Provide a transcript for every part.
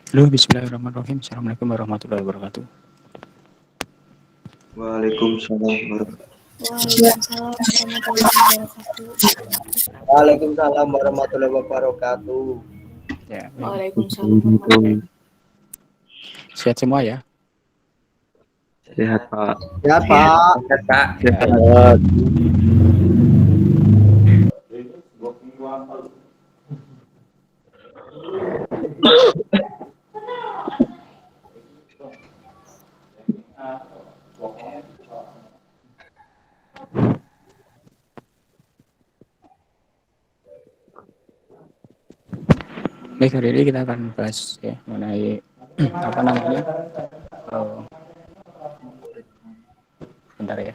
Halo, bismillahirrahmanirrahim. Assalamualaikum warahmatullahi wabarakatuh. Waalaikumsalam warahmatullahi Waalaikumsalam warahmatullahi wabarakatuh. Waalaikumsalam warahmatullahi wabarakatuh. Ya, Waalaikumsalam warahmatullahi wabarakatuh. sehat semua ya. Sehat Pak. Ya Pak. Sehat Pak. Sehat. Baik, hari ini kita akan bahas ya mengenai apa namanya? Oh, bentar ya.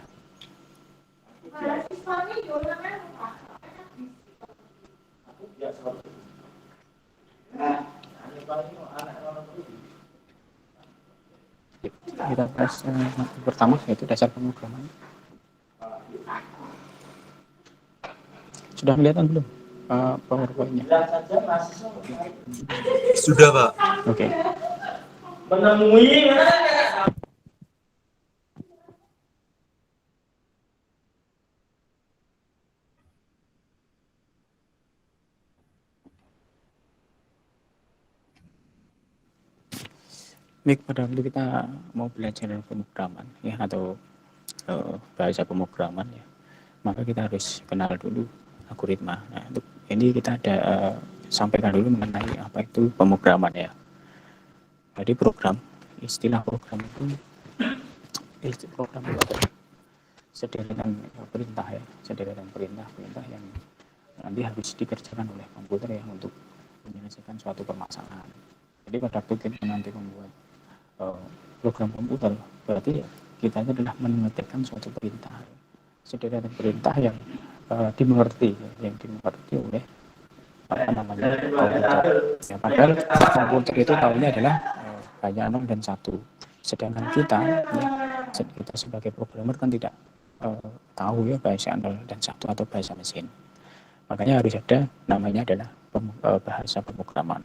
Kita bahas pertama yaitu dasar pemrograman. Sudah kelihatan belum PowerPoint-nya? Sudah Pak. Oke. Menemui Baik, pada waktu kita mau belajar pemrograman ya atau bahasa pemrograman ya, maka kita harus kenal dulu algoritma. Nah, untuk ini kita ada sampaikan dulu mengenai apa itu pemrograman ya. Jadi istilah program itu adalah sederetan perintah ya, sederetan perintah yang nanti harus dikerjakan oleh komputer ya untuk menyelesaikan suatu permasalahan. Jadi pada waktu kita nanti membuat program komputer, berarti ya kita itu adalah mengetikkan suatu perintah, sederetan perintah yang dimengerti oleh apa namanya komputer. Ya, padahal komputer itu tahunya adalah hanya 0 dan 1. Sedangkan kita sebagai programmer kan tidak tahu ya bahasa 0 dan 1 atau bahasa mesin. Makanya harus ada namanya adalah bahasa pemrograman.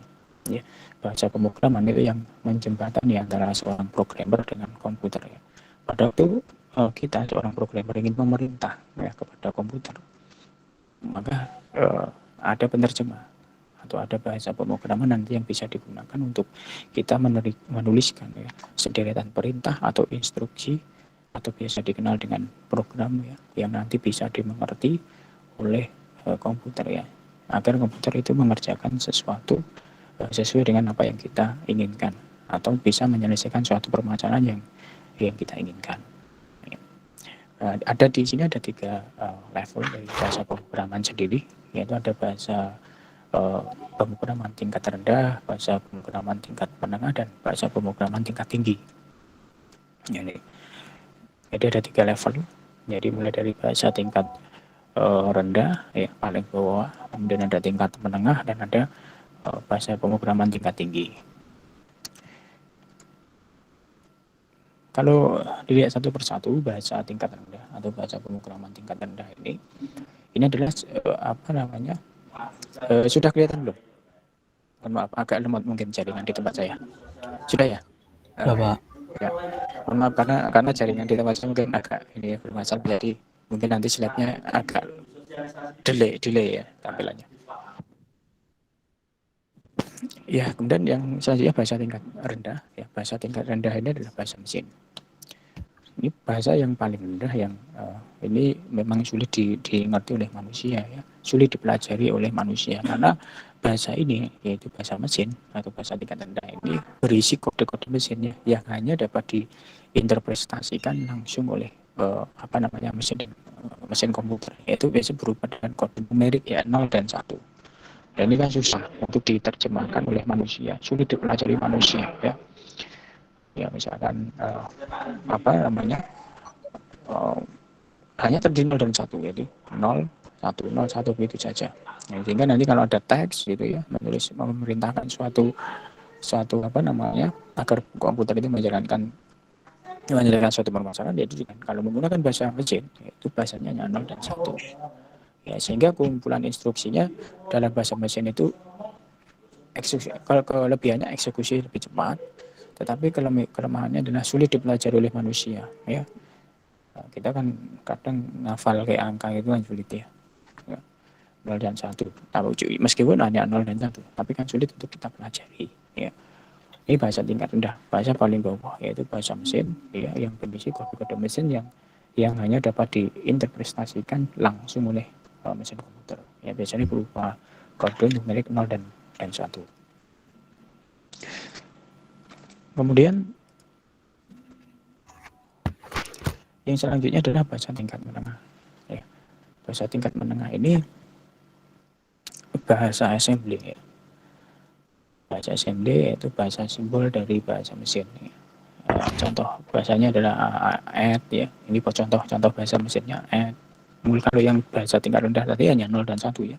Ya, bahasa pemrograman itu yang menjembatani antara seorang programmer dengan komputer ya. Pada waktu kita seorang programmer ingin memerintah ya kepada komputer, maka ada penerjemah atau ada bahasa pemrograman nanti yang bisa digunakan untuk kita menuliskan ya sederetan perintah atau instruksi atau biasa dikenal dengan program ya yang nanti bisa dimengerti oleh komputer ya, agar komputer itu mengerjakan sesuatu sesuai dengan apa yang kita inginkan atau bisa menyelesaikan suatu permasalahan yang kita inginkan. Ada di sini ada 3 level dari bahasa pemrograman sendiri, yaitu ada bahasa pemrograman tingkat rendah, bahasa pemrograman tingkat menengah, dan bahasa pemrograman tingkat tinggi. Jadi ada 3 level. Jadi mulai dari bahasa tingkat rendah ya paling bawah, kemudian ada tingkat menengah, dan ada bahasa pemrograman tingkat tinggi. Kalau dilihat satu persatu bahasa tingkat rendah atau bahasa pemrograman tingkat rendah ini adalah apa namanya sudah kelihatan belum? Maaf, agak lemot mungkin jaringan di tempat saya. Sudah ya? Pak. Ya. Maaf karena jaringan di tempat saya mungkin agak ini bermasalah, jadi mungkin nanti slide-nya agak delay ya tampilannya. Ya, kemudian yang selanjutnya bahasa tingkat rendah. Ya, bahasa tingkat rendah ini adalah bahasa mesin. Ini bahasa yang paling rendah yang ini memang sulit dimengerti oleh manusia ya, sulit dipelajari oleh manusia karena bahasa ini yaitu bahasa mesin atau bahasa tingkat rendah ini berisi kode-kode mesinnya yang hanya dapat diinterpretasikan langsung oleh apa namanya mesin komputer, yaitu biasa berupa dengan kode numerik ya 0 dan 1. Dan ini kan susah untuk diterjemahkan oleh manusia, sulit dipelajari manusia ya. Ya misalkan apa namanya hanya terdiri 0 dan 1, jadi 0, 1, 0, 1 begitu saja. Nah, sehingga nanti kalau ada teks gitu ya, memerintahkan suatu apa namanya agar komputer itu menjalankan suatu permasalahan, yaitu kalau menggunakan bahasa mesin itu bahasanya hanya 0 dan 1. Ya, sehingga kumpulan instruksinya dalam bahasa mesin itu kalau kelebihannya eksekusi lebih cepat, tetapi kelemahannya adalah sulit dipelajari oleh manusia, ya. Kita kan kadang ngafal kayak angka itu kan sulit ya. 0 dan 1. Meskipun hanya 0 dan 1, tapi kan sulit untuk kita pelajari, ya. Ini bahasa tingkat rendah, bahasa paling bawah yaitu bahasa mesin, ya, yang berisi kode-kode mesin yang hanya dapat diinterpretasikan langsung oleh mesin komputer. Ya, biasanya berupa kode numerik 0 dan 1. Kemudian yang selanjutnya adalah bahasa tingkat menengah. Ya, bahasa tingkat menengah ini bahasa assembly. Ya. Bahasa assembly yaitu bahasa simbol dari bahasa mesin. Ya. Contoh bahasanya adalah add, ya. Ini contoh bahasa mesinnya add. Kalau yang bahasa tingkat rendah tadi hanya 0 dan 1 ya.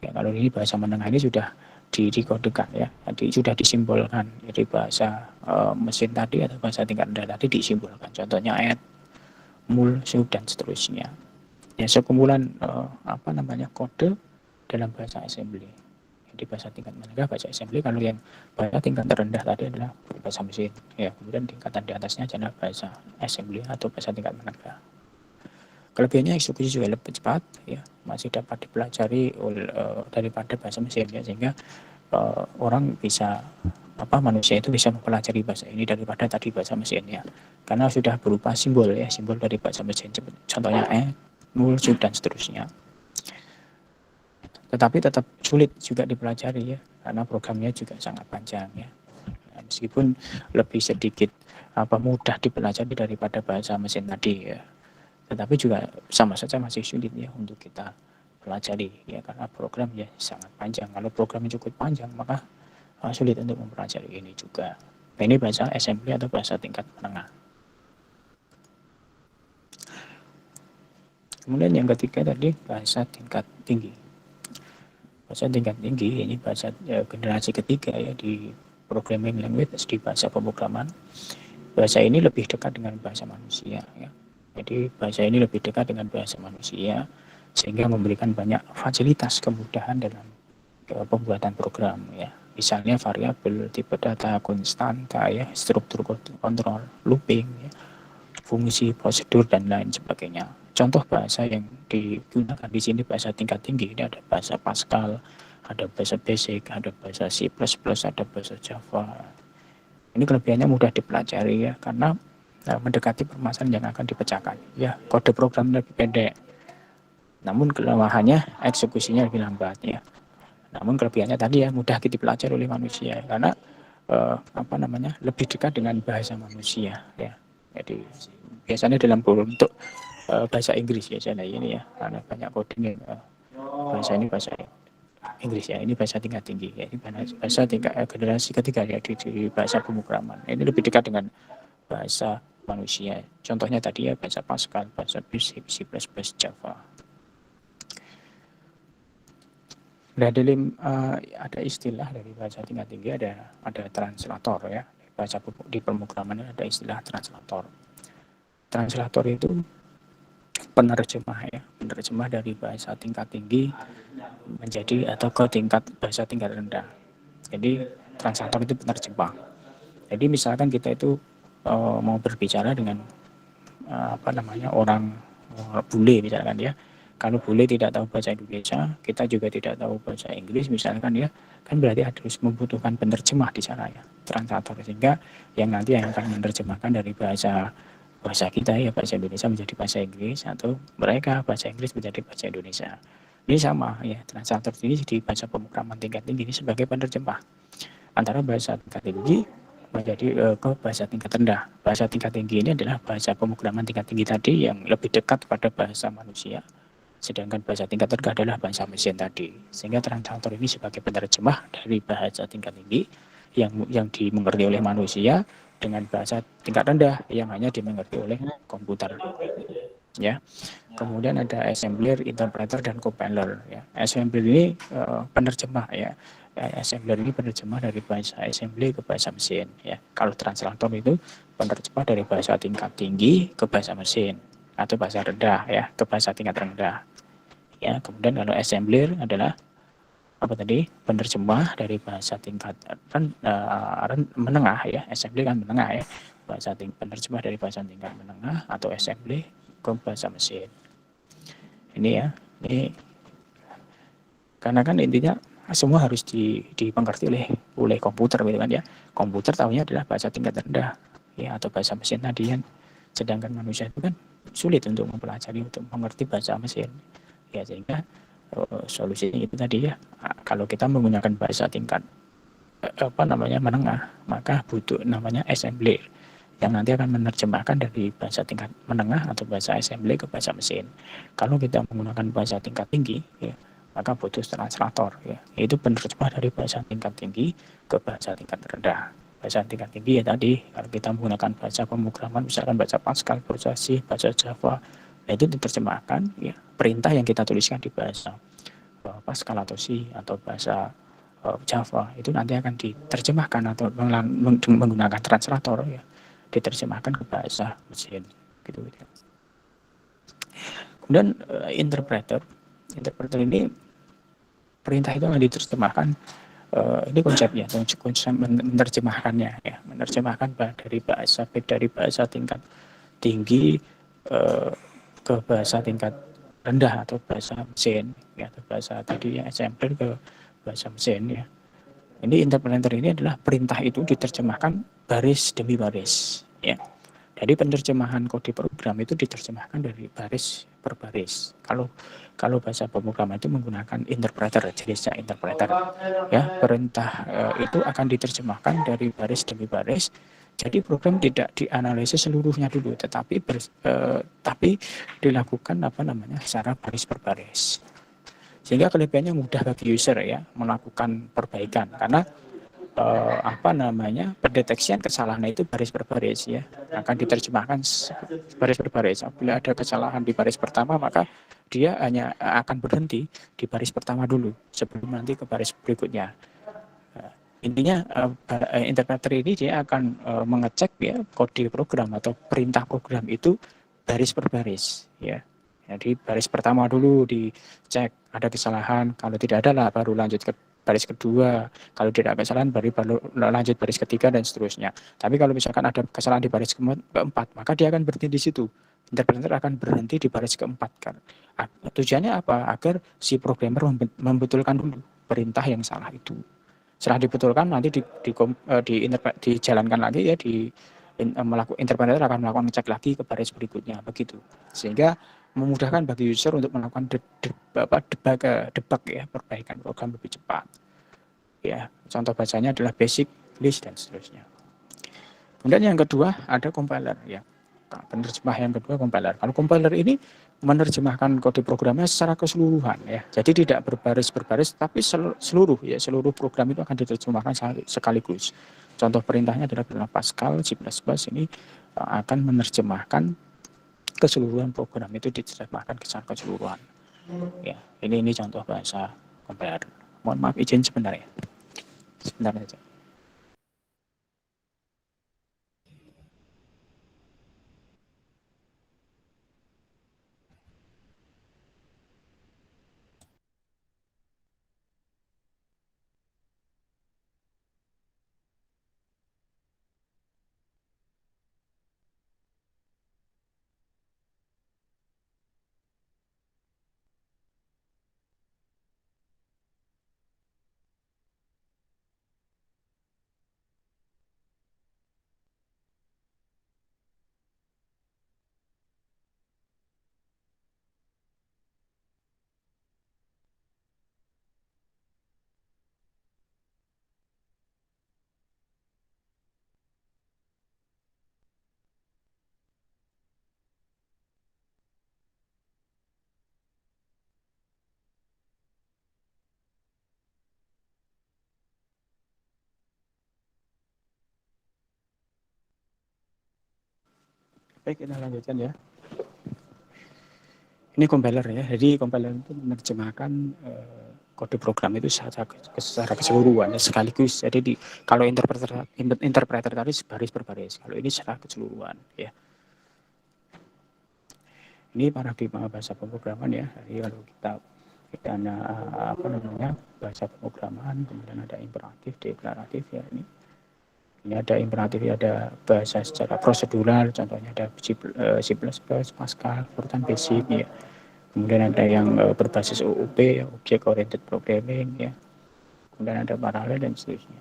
Ya, kalau ini bahasa menengah ini sudah dikodekan ya. Jadi sudah disimbolkan. Jadi bahasa mesin tadi atau bahasa tingkat rendah tadi disimbolkan. Contohnya add, mul, sub, dan seterusnya. Ya, sekumpulan kode dalam bahasa assembly. Di bahasa tingkat menengah bahasa assembly. Kalau yang bahasa tingkat terendah tadi adalah bahasa mesin, ya. Kemudian tingkatan di atasnya adalah bahasa assembly atau bahasa tingkat menengah. Kelebihannya eksekusi juga lebih cepat, ya, masih dapat dipelajari daripada bahasa mesin, ya, sehingga orang bisa manusia itu bisa mempelajari bahasa ini daripada tadi bahasa mesin, ya, karena sudah berupa simbol, ya, simbol dari bahasa mesin, contohnya mul, sub, dan seterusnya. Tetapi tetap sulit juga dipelajari, ya, karena programnya juga sangat panjang, ya. Nah, meskipun lebih sedikit mudah dipelajari daripada bahasa mesin tadi, ya, tetapi juga sama saja masih sulit, ya, untuk kita pelajari, ya, karena program ya sangat panjang. Kalau programnya cukup panjang maka sulit untuk mempelajari ini juga. Nah, ini bahasa assembly atau bahasa tingkat menengah. Kemudian yang ketiga tadi bahasa tingkat tinggi. Bahasa tingkat tinggi ini bahasa generasi ketiga, ya, di programming language, di bahasa pemrograman. Bahasa ini lebih dekat dengan bahasa manusia, ya. Jadi bahasa ini lebih dekat dengan bahasa manusia sehingga memberikan banyak fasilitas kemudahan dalam pembuatan program, ya. Misalnya variabel, tipe data, konstanta, ya, struktur kontrol, looping, ya, fungsi, prosedur, dan lain sebagainya. Contoh bahasa yang digunakan di sini bahasa tingkat tinggi, ini ada bahasa Pascal, ada bahasa Basic, ada bahasa C++, ada bahasa Java. Ini kelebihannya mudah dipelajari, ya, karena mendekati permasalahan yang akan dipecahkan. Ya, kode program lebih pendek, namun kelemahannya eksekusinya lebih lambat, ya. Namun kelebihannya tadi, ya, mudah dipelajari oleh manusia karena lebih dekat dengan bahasa manusia, ya. Jadi biasanya dalam bentuk bahasa Inggris biasanya ini, ya, karena banyak coding, bahasa ini bahasa Inggris, ya. Ini bahasa tingkat tinggi, ya. Ini bahasa tingkat generasi ketiga, ya, di bahasa pemrograman. Ini lebih dekat dengan bahasa manusia. Contohnya tadi, ya, bahasa Pascal, bahasa Basic, C++, Java. Nah, ada istilah dari bahasa tingkat tinggi, ada translator, ya. Bahasa di pemrograman ada istilah translator. Translator itu penerjemah, ya, penerjemah dari bahasa tingkat tinggi menjadi atau ke bahasa tingkat rendah. Jadi translator itu penerjemah. Jadi misalkan kita itu mau berbicara dengan orang bule misalkan, ya. Kalau bule tidak tahu bahasa Indonesia, kita juga tidak tahu bahasa Inggris misalkan, ya, kan berarti harus membutuhkan penerjemah di sana, ya, translator, sehingga yang nanti yang akan menerjemahkan dari bahasa kita, ya, bahasa Indonesia menjadi bahasa Inggris, atau mereka bahasa Inggris menjadi bahasa Indonesia. Ini sama, ya, translator ini di bahasa pemrograman tingkat tinggi ini sebagai penerjemah antara bahasa tingkat tinggi menjadi ke bahasa tingkat rendah. Bahasa tingkat tinggi ini adalah bahasa pemrograman tingkat tinggi tadi yang lebih dekat pada bahasa manusia, sedangkan bahasa tingkat rendah adalah bahasa mesin tadi. Sehingga translator ini sebagai penerjemah dari bahasa tingkat tinggi yang dimengerti oleh manusia dengan bahasa tingkat rendah yang hanya dimengerti oleh komputer, ya. Kemudian ada assembler, interpreter, dan compiler, ya. Assembler ini penerjemah, ya. Assembler ini penerjemah dari bahasa assembly ke bahasa mesin, ya. Kalau translator itu penerjemah dari bahasa tingkat tinggi ke bahasa mesin atau bahasa rendah, ya, ke bahasa tingkat rendah, ya. Kemudian kalau assembler adalah apa tadi, penerjemah dari bahasa tingkat menengah ya, assembly kan menengah ya, penerjemah dari bahasa tingkat menengah atau assembly ke bahasa mesin. Ini ya, ini karena kan intinya semua harus dimengerti oleh komputer gitu kan ya. Komputer tahunya adalah bahasa tingkat rendah ya, atau bahasa mesin tadi kan. Sedangkan manusia itu kan sulit untuk mempelajari, untuk mengerti bahasa mesin. Ya, sehingga solusinya itu tadi ya, kalau kita menggunakan bahasa tingkat menengah, maka butuh namanya assembly yang nanti akan menerjemahkan dari bahasa tingkat menengah atau bahasa assembly ke bahasa mesin. Kalau kita menggunakan bahasa tingkat tinggi ya, maka butuh translator ya, yaitu penerjemah dari bahasa tingkat tinggi ke bahasa tingkat rendah. Bahasa tingkat tinggi ya tadi, kalau kita menggunakan bahasa pemrograman misalkan bahasa Pascal, bahasa C, bahasa Java, itu diterjemahkan ya, perintah yang kita tuliskan di bahasa Pascal atau C atau bahasa Java itu nanti akan diterjemahkan atau menggunakan translator ya, diterjemahkan ke bahasa mesin gitu. Kemudian interpreter ini perintah itu akan diterjemahkan, ini konsepnya, konsep menerjemahkannya ya, menerjemahkan dari bahasa tingkat tinggi ke bahasa tingkat rendah atau bahasa mesin ya, atau bahasa tadi yang assembler ke bahasa mesin ya. Ini interpreter ini adalah perintah itu diterjemahkan baris demi baris ya. Jadi penerjemahan kode program itu diterjemahkan dari baris per baris. Kalau bahasa pemrograman itu menggunakan interpreter, jenisnya interpreter ya. Perintah itu akan diterjemahkan dari baris demi baris. Jadi program tidak dianalisis seluruhnya dulu, tetapi dilakukan secara baris per baris. Sehingga kelebihannya mudah bagi user ya melakukan perbaikan, karena pendeteksian kesalahan itu baris per baris ya, akan diterjemahkan baris per baris. Apabila ada kesalahan di baris pertama, maka dia hanya akan berhenti di baris pertama dulu sebelum nanti ke baris berikutnya. Intinya interpreter ini dia akan mengecek ya kode program atau perintah program itu baris per baris ya. Jadi baris pertama dulu dicek ada kesalahan, kalau tidak ada lah baru lanjut ke baris kedua, kalau tidak ada kesalahan baru lanjut baris ketiga dan seterusnya. Tapi kalau misalkan ada kesalahan di baris keempat, maka dia akan berhenti di situ. Interpreter akan berhenti di baris keempat kan. Tujuannya apa? Agar si programmer membetulkan dulu perintah yang salah itu. Setelah dibetulkan nanti dijalankan lagi ya, interpreter akan melakukan cek lagi ke baris berikutnya begitu, sehingga memudahkan bagi user untuk melakukan debug ya, perbaikan program lebih cepat ya. Contoh bacanya adalah basic, list dan seterusnya. Kemudian yang kedua ada compiler ya. Penerjemah yang kedua compiler. Kalau compiler ini menerjemahkan kode programnya secara keseluruhan ya. Jadi tidak berbaris-berbaris, tapi seluruh program itu akan diterjemahkan sekaligus. Contoh perintahnya adalah Pascal, C++ ini akan menerjemahkan keseluruhan program itu diterjemahkan secara keseluruhan. Ya, ini contoh bahasa compiler. Mohon maaf izin sebentar ya. Sebentar saja. Baik, kita lanjutkan ya. Ini compiler ya. Jadi compiler itu menerjemahkan kode program itu secara keseluruhan ya, sekaligus. Jadi kalau interpreter tadi baris per baris, kalau ini secara keseluruhan ya. Ini paradigma bahasa pemrograman ya. Jadi kalau kita dan apa namanya, bahasa pemrograman, kemudian ada imperatif, deklaratif ya. Ini ada imperatif, ada bahasa secara prosedural, contohnya ada C++, Pascal, Fortran Basic ya. Kemudian ada yang berbasis OOP, ya, Object Oriented Programming ya. Kemudian ada paralel dan seterusnya.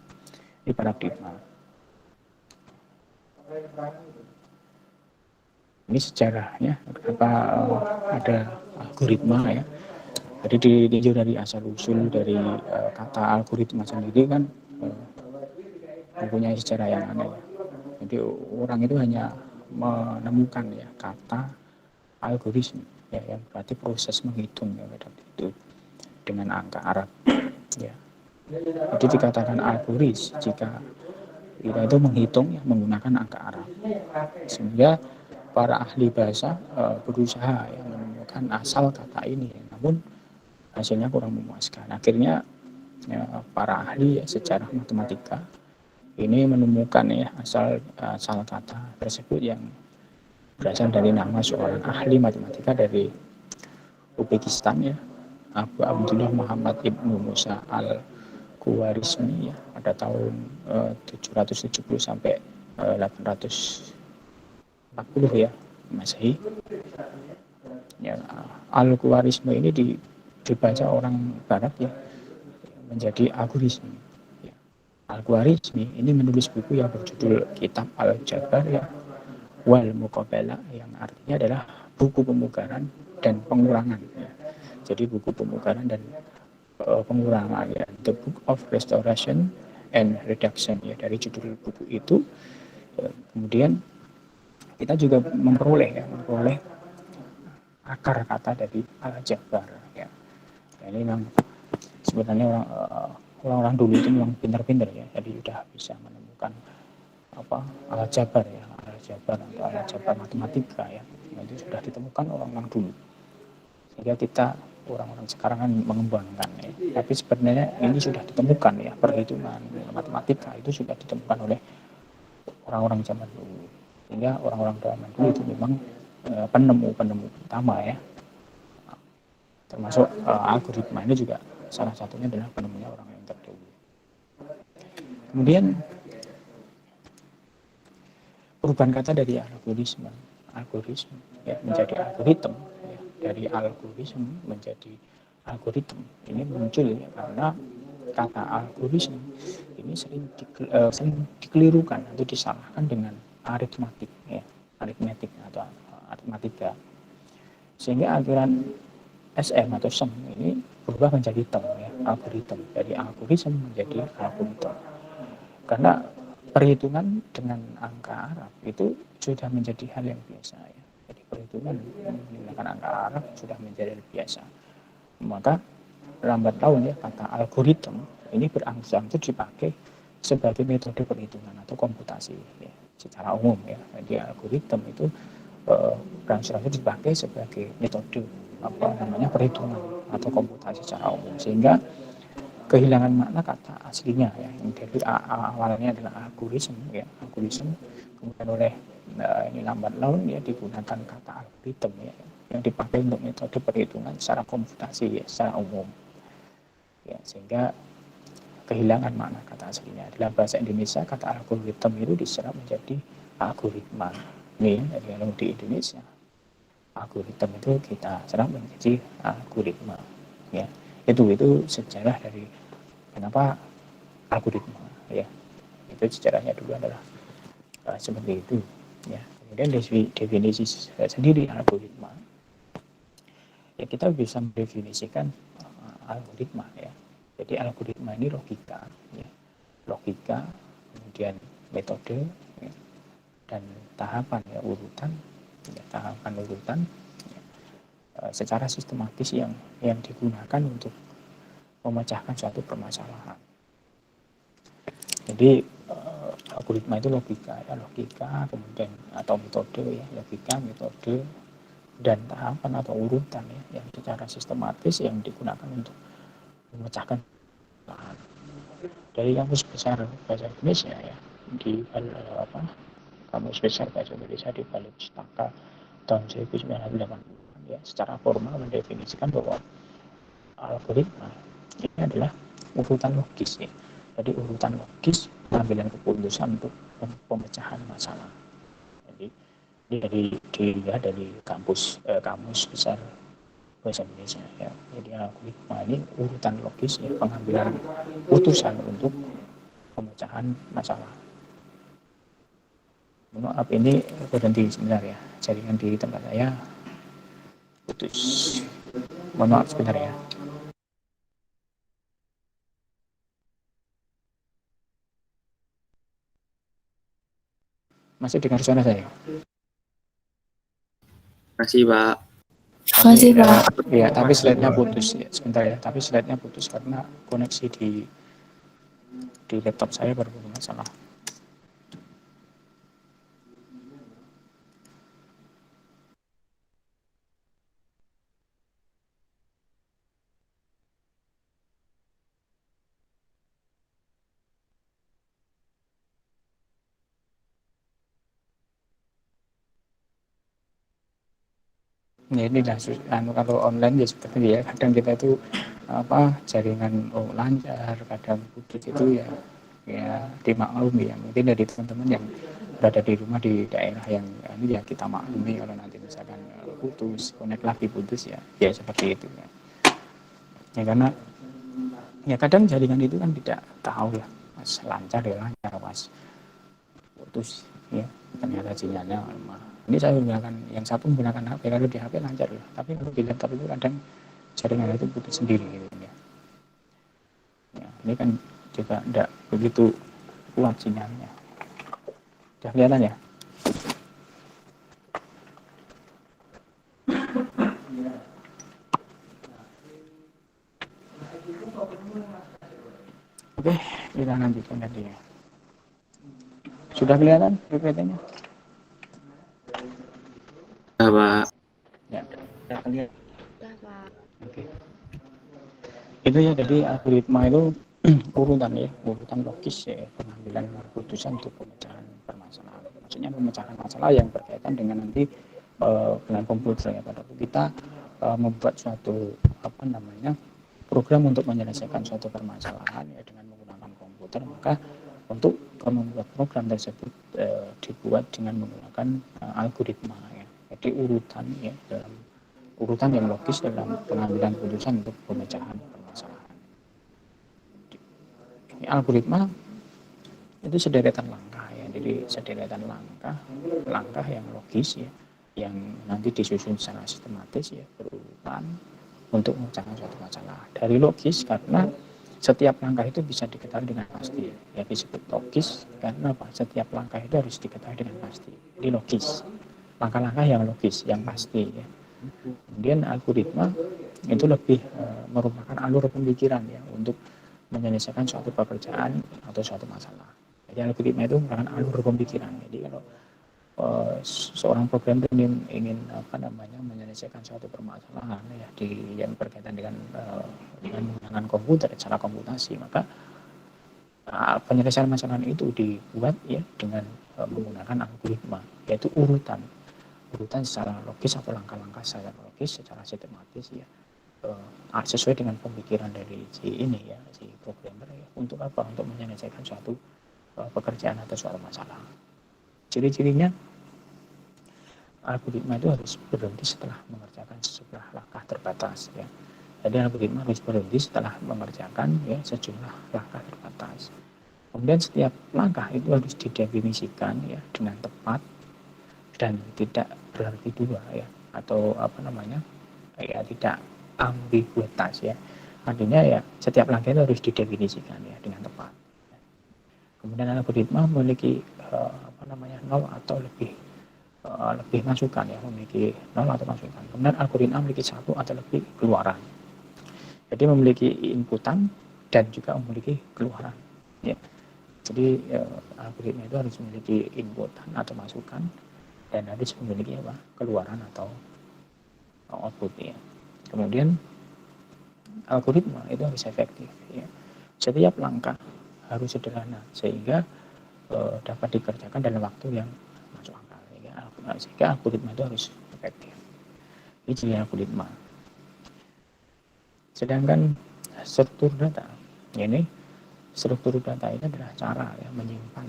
Ini paradigma. Ini sejarahnya kenapa ada algoritma ya. Jadi ditinjau dari asal usul dari kata algoritma sendiri kan mempunyai sejarah yang aneh ya. Jadi orang itu hanya menemukan ya kata algoritma ya, yang berarti proses menghitung ya pada itu dengan angka Arab ya. Jadi dikatakan algoritma jika kita itu menghitung ya menggunakan angka Arab, sehingga para ahli bahasa berusaha ya menemukan asal kata ini ya. Namun hasilnya kurang memuaskan. Akhirnya ya, para ahli ya, sejarah matematika ini menemukan ya asal kata tersebut yang berasal dari nama seorang ahli matematika dari Uzbekistan ya, Abu Abdullah Muhammad Ibnu Musa Al-Khwarizmi ya, pada tahun 770 sampai 840 ya Masehi. Ya, Al-Khwarizmi ini dibaca orang Barat ya menjadi algoritma. Ya. Al-Khwarizmi ini menulis buku yang berjudul Kitab Al-Jabar ya, wal Muqabalah, yang artinya adalah buku pemugaran dan pengurangan ya. Jadi buku pemugaran dan pengurangan ya, The Book of Restoration and Reduction ya, dari judul buku itu. Kemudian kita juga memperoleh akar kata dari Al-Jabar ya. Nah, ini memang sebenarnya orang-orang dulu itu memang pintar-pintar ya, jadi sudah bisa menemukan Al-Jabar ya, Al-Jabar atau Al-Jabar matematika ya. Nah, itu sudah ditemukan orang-orang dulu, sehingga kita orang-orang sekarang kan mengembangkan ya. Tapi sebenarnya ini sudah ditemukan ya, perhitungan matematika itu sudah ditemukan oleh orang-orang zaman dulu, sehingga orang-orang zaman dulu itu memang penemu pertama ya, termasuk algoritma ini juga salah satunya adalah penemunya orang yang terdahulu. Kemudian perubahan kata dari algoritma ya, menjadi algoritma ya, dari algoritma menjadi algoritma ini muncul ya, karena kata algoritma ini sering dikelirukan atau disalahkan dengan aritmatik ya, aritmetik atau aritmatika, sehingga akhiran SM atau sum ini berubah menjadi tem ya, algoritma, dari algoritma menjadi algoritma, karena perhitungan dengan angka Arab itu sudah menjadi hal yang biasa ya. Jadi perhitungan menggunakan angka Arab sudah menjadi biasa, maka lambat laun ya kata algoritma ini berangsur-angsur dipakai sebagai metode perhitungan atau komputasi ya, secara umum ya. Jadi algoritma itu berangsur-angsur dipakai sebagai metode perhitungan atau komputasi secara umum, sehingga kehilangan makna kata aslinya ya, yang dari awalnya adalah algoritma ya, kemudian oleh ini lambat laun ya digunakan kata algoritma ya, yang dipakai untuk metode perhitungan secara komputasi ya, secara umum ya, sehingga kehilangan makna kata aslinya. Dalam bahasa Indonesia kata algoritma itu diserap menjadi algoritma nih, kalau di Indonesia algoritma itu kita serap menjadi algoritma ya. Itu sejarah dari kenapa algoritma ya, itu sejarahnya dulu adalah seperti itu ya. Kemudian definisi sendiri algoritma ya, kita bisa mendefinisikan algoritma ya. Jadi algoritma ini logika ya, logika, kemudian metode ya, dan tahapan ya, urutan ya, ya, secara sistematis yang digunakan untuk memecahkan suatu permasalahan. Jadi algoritma itu logika ya, kemudian atau metode ya, logika, metode dan tahapan atau urutan ya, yang secara sistematis yang digunakan untuk memecahkan permasalahan. Dari Kamus Besar Bahasa Indonesia ya, di Kamus Besar Bahasa Indonesia di Balai Pustaka tahun 1980 ya, secara formal mendefinisikan bahwa algoritma ini adalah urutan logis ya. Jadi urutan logis pengambilan keputusan untuk pemecahan masalah. Jadi dari kamus besar bahasa Indonesia ya. Jadi algoritma ini urutan logis ya, pengambilan putusan untuk pemecahan masalah. Maaf ini berhenti sebentar ya, jaringan di tempat saya putus. Mohon maaf sebentar ya. Masih dengar suara saya? Makasih, Pak. Makasih, Pak. Ya, tapi slide-nya putus ya. Sebentar ya, tapi slide-nya putus karena koneksi di laptop saya baru bermasalah. Ya ini lah kalau online ya seperti ya, kadang kita itu jaringan lancar, kadang putus itu ya dimaklumi ya, mungkin dari teman-teman yang berada di rumah di daerah yang ini ya kita maklumi kalau nanti misalkan putus, connect lagi putus ya seperti itu ya. Ya karena ya kadang jaringan itu kan tidak tahu ya, pas lancar ya lancar, pas putus ya ternyata sinyalnya lemah. Ini saya menggunakan yang satu menggunakan HP, kalau di HP lancar ya, tapi kalau di laptop itu kadang jaringan itu putus sendiri gitu ya. Ya, ini kan juga tidak begitu kuat sinyalnya. Sudah kelihatan ya? Oke, kita lanjutkan tadi ya. Sudah kelihatan PPT-nya? Ya, Pak. Ya, sudah kelihatan. Udah, Pak. Oke. Itu ya, jadi algoritma itu urutan logis ya, pengambilan keputusan untuk pemecahan permasalahan. Maksudnya memecahkan masalah yang berkaitan dengan nanti dengan komputer ya. Pada waktu kita membuat suatu program untuk menyelesaikan suatu permasalahan ya dengan menggunakan komputer, maka untuk membuat program tersebut dibuat dengan menggunakan algoritma ya. Jadi urutan yang logis dalam pengambilan keputusan untuk pemecahan permasalahan. Ini algoritma itu sederetan langkah ya, jadi sederetan langkah yang logis ya, yang nanti disusun secara sistematis ya, berurutan untuk memecahkan suatu masalah. Dari logis karena setiap langkah itu bisa diketahui dengan pasti ya, disebut logis karena apa? Setiap langkah itu harus diketahui dengan pasti. Jadi logis, langkah-langkah yang logis, yang pasti ya. Kemudian algoritma itu lebih merupakan alur pemikiran ya untuk menyelesaikan suatu pekerjaan atau suatu masalah. Jadi algoritma itu merupakan alur pemikiran. Jadi kalau seorang programmer ingin menyelesaikan suatu permasalahan ya yang berkaitan dengan menggunakan komputer secara komputasi, maka penyelesaian masalah itu dibuat ya dengan menggunakan algoritma, yaitu urutan secara logis atau langkah-langkah secara logis, secara sistematis ya, sesuai dengan pemikiran dari si programmer ya, untuk apa? Untuk menyelesaikan suatu pekerjaan atau suatu masalah. Ciri-cirinya algoritma itu harus berhenti setelah mengerjakan sebuah langkah terbatas ya. Jadi algoritma harus berhenti setelah mengerjakan ya sejumlah langkah terbatas. Kemudian setiap langkah itu harus didefinisikan ya dengan tepat dan tidak berarti dua ya, atau tidak ambiguitas ya. Artinya ya setiap langkah itu harus didefinisikan ya dengan tepat. Kemudian algoritma memiliki nol atau lebih masukan ya, memiliki nol atau masukan. Kemudian algoritma memiliki satu atau lebih keluaran. Jadi memiliki inputan dan juga memiliki keluaran ya. Jadi algoritma itu harus memiliki inputan atau masukan dan harus memiliki keluaran atau output ya. Kemudian algoritma itu harus efektif ya. Setiap langkah harus sederhana sehingga dapat dikerjakan dalam waktu yang masuk akal ya. Sehingga algoritma itu harus efektif. Ini ciri algoritma. Sedangkan struktur data ini adalah cara ya menyimpan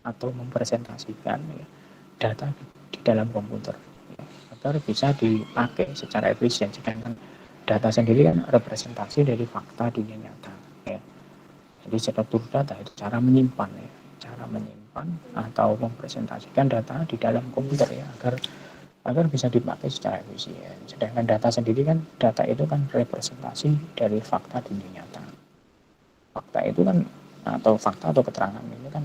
atau mempresentasikan ya, data di dalam komputer ya, agar bisa dipakai secara efisien. Sedangkan data sendiri kan representasi dari fakta dunia nyata ya. Jadi struktur data itu cara menyimpan ya, cara menyimpan atau mempresentasikan data di dalam komputer ya, agar bisa dipakai secara efisien. Sedangkan data sendiri kan, data itu kan representasi dari fakta dunia nyata. Fakta itu kan, atau fakta atau keterangan ini kan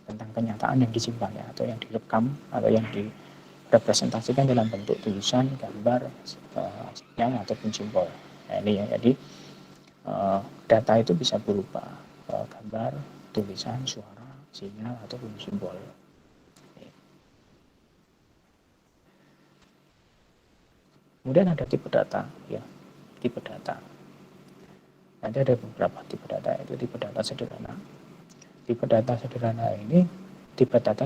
tentang kenyataan yang disimpan ya, atau yang direkam atau yang direpresentasikan dalam bentuk tulisan, gambar, sinyal ataupun simbol. Nah, ini ya, jadi data itu bisa berupa gambar, tulisan, suara, sinyal ataupun simbol. Kemudian ada tipe data ya, tipe data. Nanti ada beberapa tipe data, itu tipe data sederhana. Tipe data sederhana ini tipe data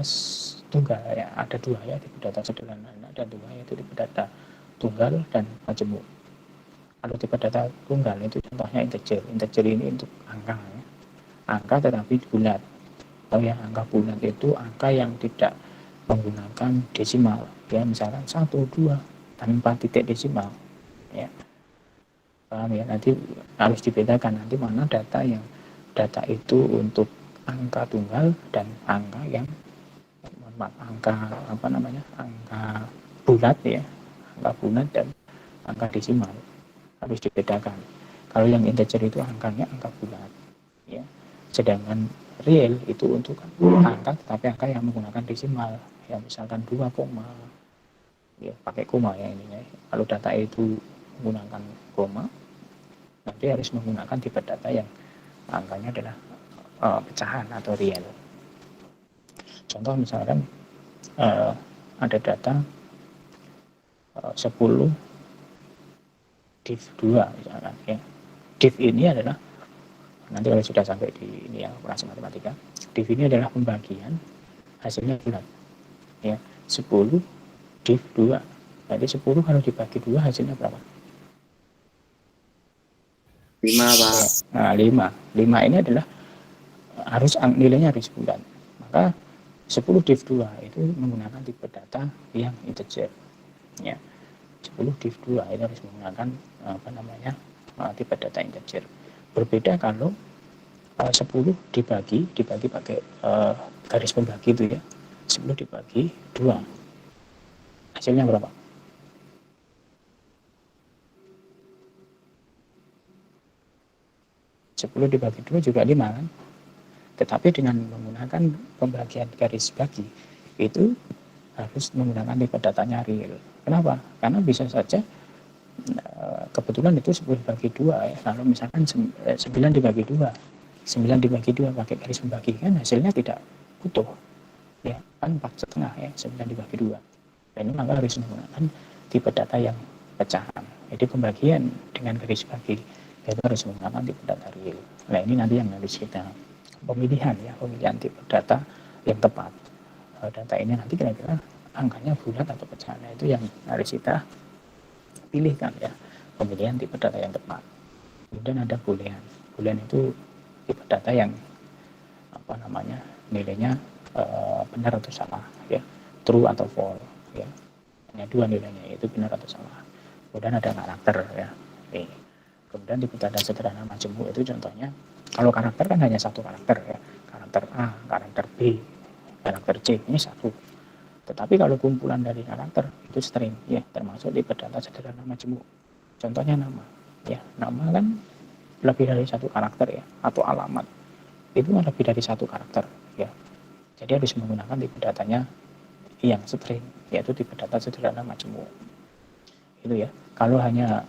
tunggal ya, ada dua ya, tipe data sederhana ada dua, yaitu tipe data tunggal dan majemuk. Kalau tipe data tunggal itu contohnya integer. Integer ini untuk angka ya, angka tetapi bulat. Atau yang angka bulat itu angka yang tidak menggunakan desimal ya, misalkan 1, 2 tanpa titik desimal ya. Paham ya, nanti harus dibedakan nanti mana data itu untuk angka tunggal dan angka yang angka bulat ya, angka bulat dan angka desimal harus dibedakan. Kalau yang integer itu angkanya angka bulat ya, sedangkan real itu untuk angka tetapi angka yang menggunakan desimal ya, misalkan 2, ya pakai koma ya ini ya. Kalau data itu menggunakan koma, nanti harus menggunakan tipe data yang angkanya adalah pecahan atau real. Contoh misalkan ada data 10 div 2 misalkan ya. Div ini adalah, nanti kalau sudah sampai di ini ya, operasi matematika, div ini adalah pembagian hasilnya bulat ya, 10 div 2. Jadi 10 kalau dibagi 2 hasilnya berapa? 5 Pak. Nah 5 ini adalah nilainya harus bulat. Maka 10 div 2 itu menggunakan tipe data yang integer ya. 10 div 2 itu harus menggunakan tipe data integer. Berbeda kalau 10 dibagi pakai garis pembagi itu ya, 10 dibagi 2 hasilnya berapa? 10 dibagi 2 juga 5 kan? Tetapi dengan menggunakan pembagian garis bagi itu harus menggunakan tipe datanya real. Kenapa? Karena bisa saja kebetulan itu 10 dibagi 2 ya. Lalu misalkan 9 dibagi 2 pakai garis pembagi, kan hasilnya tidak utuh ya, kan 4,5 ya, 9 dibagi 2. Dan ini maka harus menggunakan tipe data yang pecahan. Jadi pembagian dengan garis bagi itu harus menggunakan tipe data real. Nah ini nanti yang harus kita pemilihan tipe data yang tepat. Data ini nanti kira-kira angkanya bulat atau pecahan, itu yang harus kita pilihkan ya, pemilihan tipe data yang tepat. Kemudian ada boolean. Boolean itu tipe data yang nilainya benar atau salah ya, true atau false ya. Hanya dua nilainya, yaitu benar atau salah. Kemudian ada karakter ya. Kemudian tipe data sederhana majemuk itu contohnya, kalau karakter kan hanya satu karakter ya, karakter A, karakter B, karakter C, ini satu. Tetapi kalau kumpulan dari karakter itu string ya, termasuk tipe data sederhana majemuk. Contohnya nama ya, nama kan lebih dari satu karakter ya, atau alamat itu lebih dari satu karakter ya. Jadi harus menggunakan tipe datanya yang string, yaitu tipe data sederhana majemuk. Itu ya. Kalau hanya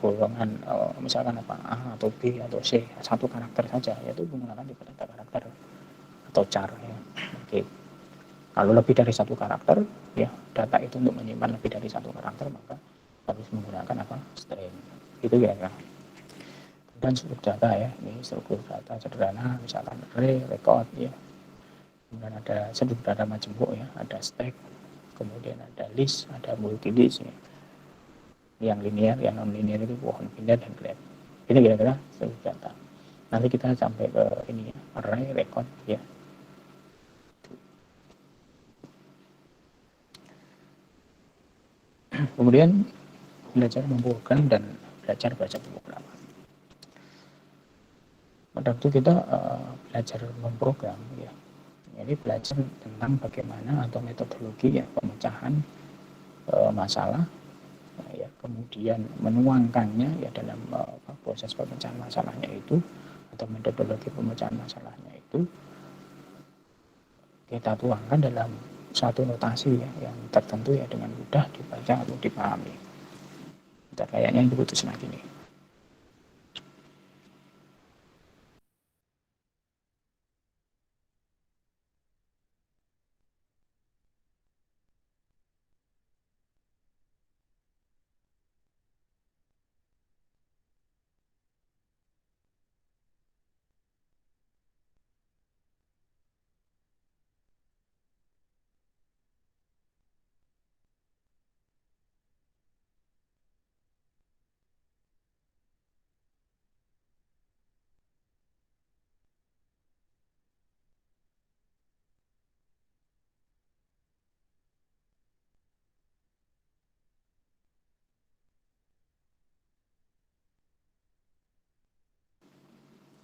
golongan misalkan A atau B atau C, satu karakter saja, yaitu menggunakan tipe data karakter atau char ya. Oke. Kalau lebih dari satu karakter ya, data itu untuk menyimpan lebih dari satu karakter, maka harus menggunakan string. Itu ya. Dan struktur data ya, ini struktur data sederhana, misalkan array, record ya. Kemudian ada struktur data majemuk ya, ada stack, kemudian ada list, ada multi list ya. yang linear, yang non linear itu pohon pindah dan grab. Ini kira-kira struktur data. Nanti kita sampai ke ini ya, array, record ya. Kemudian belajar memprogram dan belajar baca pemrograman. Pada waktu kita belajar memprogram ya, jadi belajar tentang bagaimana atau metodologi ya pemecahan masalah ya, kemudian menuangkannya ya dalam proses pemecahan masalahnya itu atau metodologi pemecahan masalahnya itu kita tuangkan dalam satu notasi ya, yang tertentu ya dengan mudah dibaca atau dipahami. Kita kayaknya itu butuh lagi nih.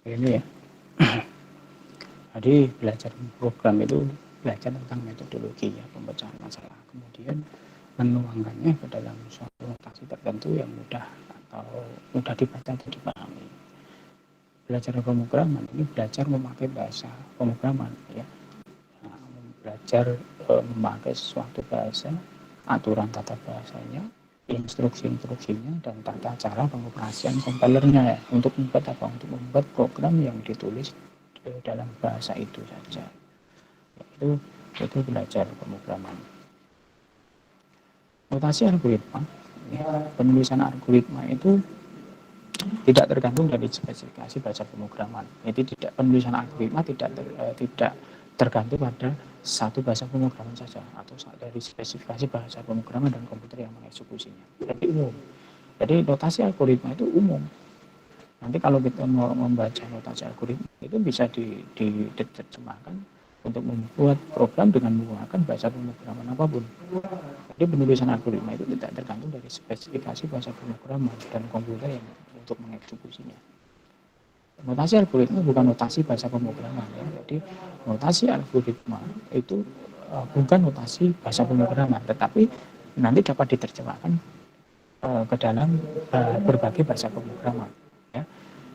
Ini ya. Jadi belajar program itu belajar tentang metodologi ya pemecahan masalah, kemudian menuangkannya ke dalam suatu notasi tertentu yang mudah atau mudah dibaca atau dipahami. Belajar pemrograman ini belajar memakai bahasa pemrograman ya. Nah, belajar memakai suatu bahasa, aturan tata bahasanya, instruksi-instruksinya, dan tata cara pengoperasian kompilernya ya, untuk membuat apa? Untuk membuat program yang ditulis dalam bahasa itu saja. Itu belajar pemrograman. Notasi algoritma, ya, penulisan algoritma itu tidak tergantung dari spesifikasi bahasa pemrograman. Jadi tidak, penulisan algoritma tidak tergantung pada satu bahasa pemrograman saja atau dari spesifikasi bahasa pemrograman dan komputer yang mengeksekusinya. Jadi umum. Jadi notasi algoritma itu umum. Nanti kalau kita mau membaca notasi algoritma itu bisa diterjemahkan untuk membuat program dengan menggunakan bahasa pemrograman apapun. Jadi penulisan algoritma itu tidak tergantung dari spesifikasi bahasa pemrograman dan komputer yang untuk mengeksekusinya. Notasi algoritma bukan notasi bahasa pemrograman ya. Jadi notasi algoritma itu bukan notasi bahasa pemrograman, tetapi nanti dapat diterjemahkan ke dalam berbagai bahasa pemrograman. Ya.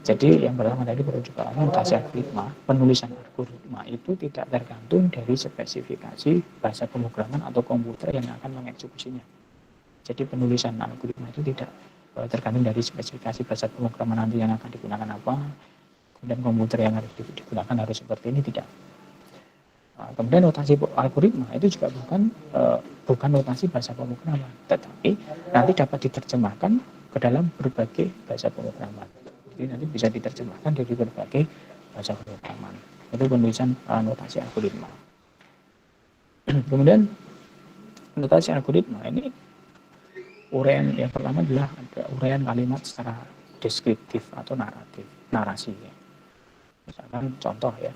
Jadi yang pertama tadi perlu dipahami, notasi algoritma, penulisan algoritma itu tidak tergantung dari spesifikasi bahasa pemrograman atau komputer yang akan mengeksekusinya. Jadi penulisan algoritma itu tidak tergantung dari spesifikasi bahasa pemrograman nanti yang akan digunakan apa, kemudian komputer yang harus digunakan harus seperti ini, tidak. Kemudian notasi algoritma itu juga bukan notasi bahasa pemrograman, tetapi nanti dapat diterjemahkan ke dalam berbagai bahasa pemrograman. Jadi nanti bisa diterjemahkan dari berbagai bahasa pemrograman. Itu penulisan notasi algoritma. Kemudian notasi algoritma ini uraian yang pertama adalah ada uraian kalimat secara deskriptif atau narasi ya. Misalkan contoh ya.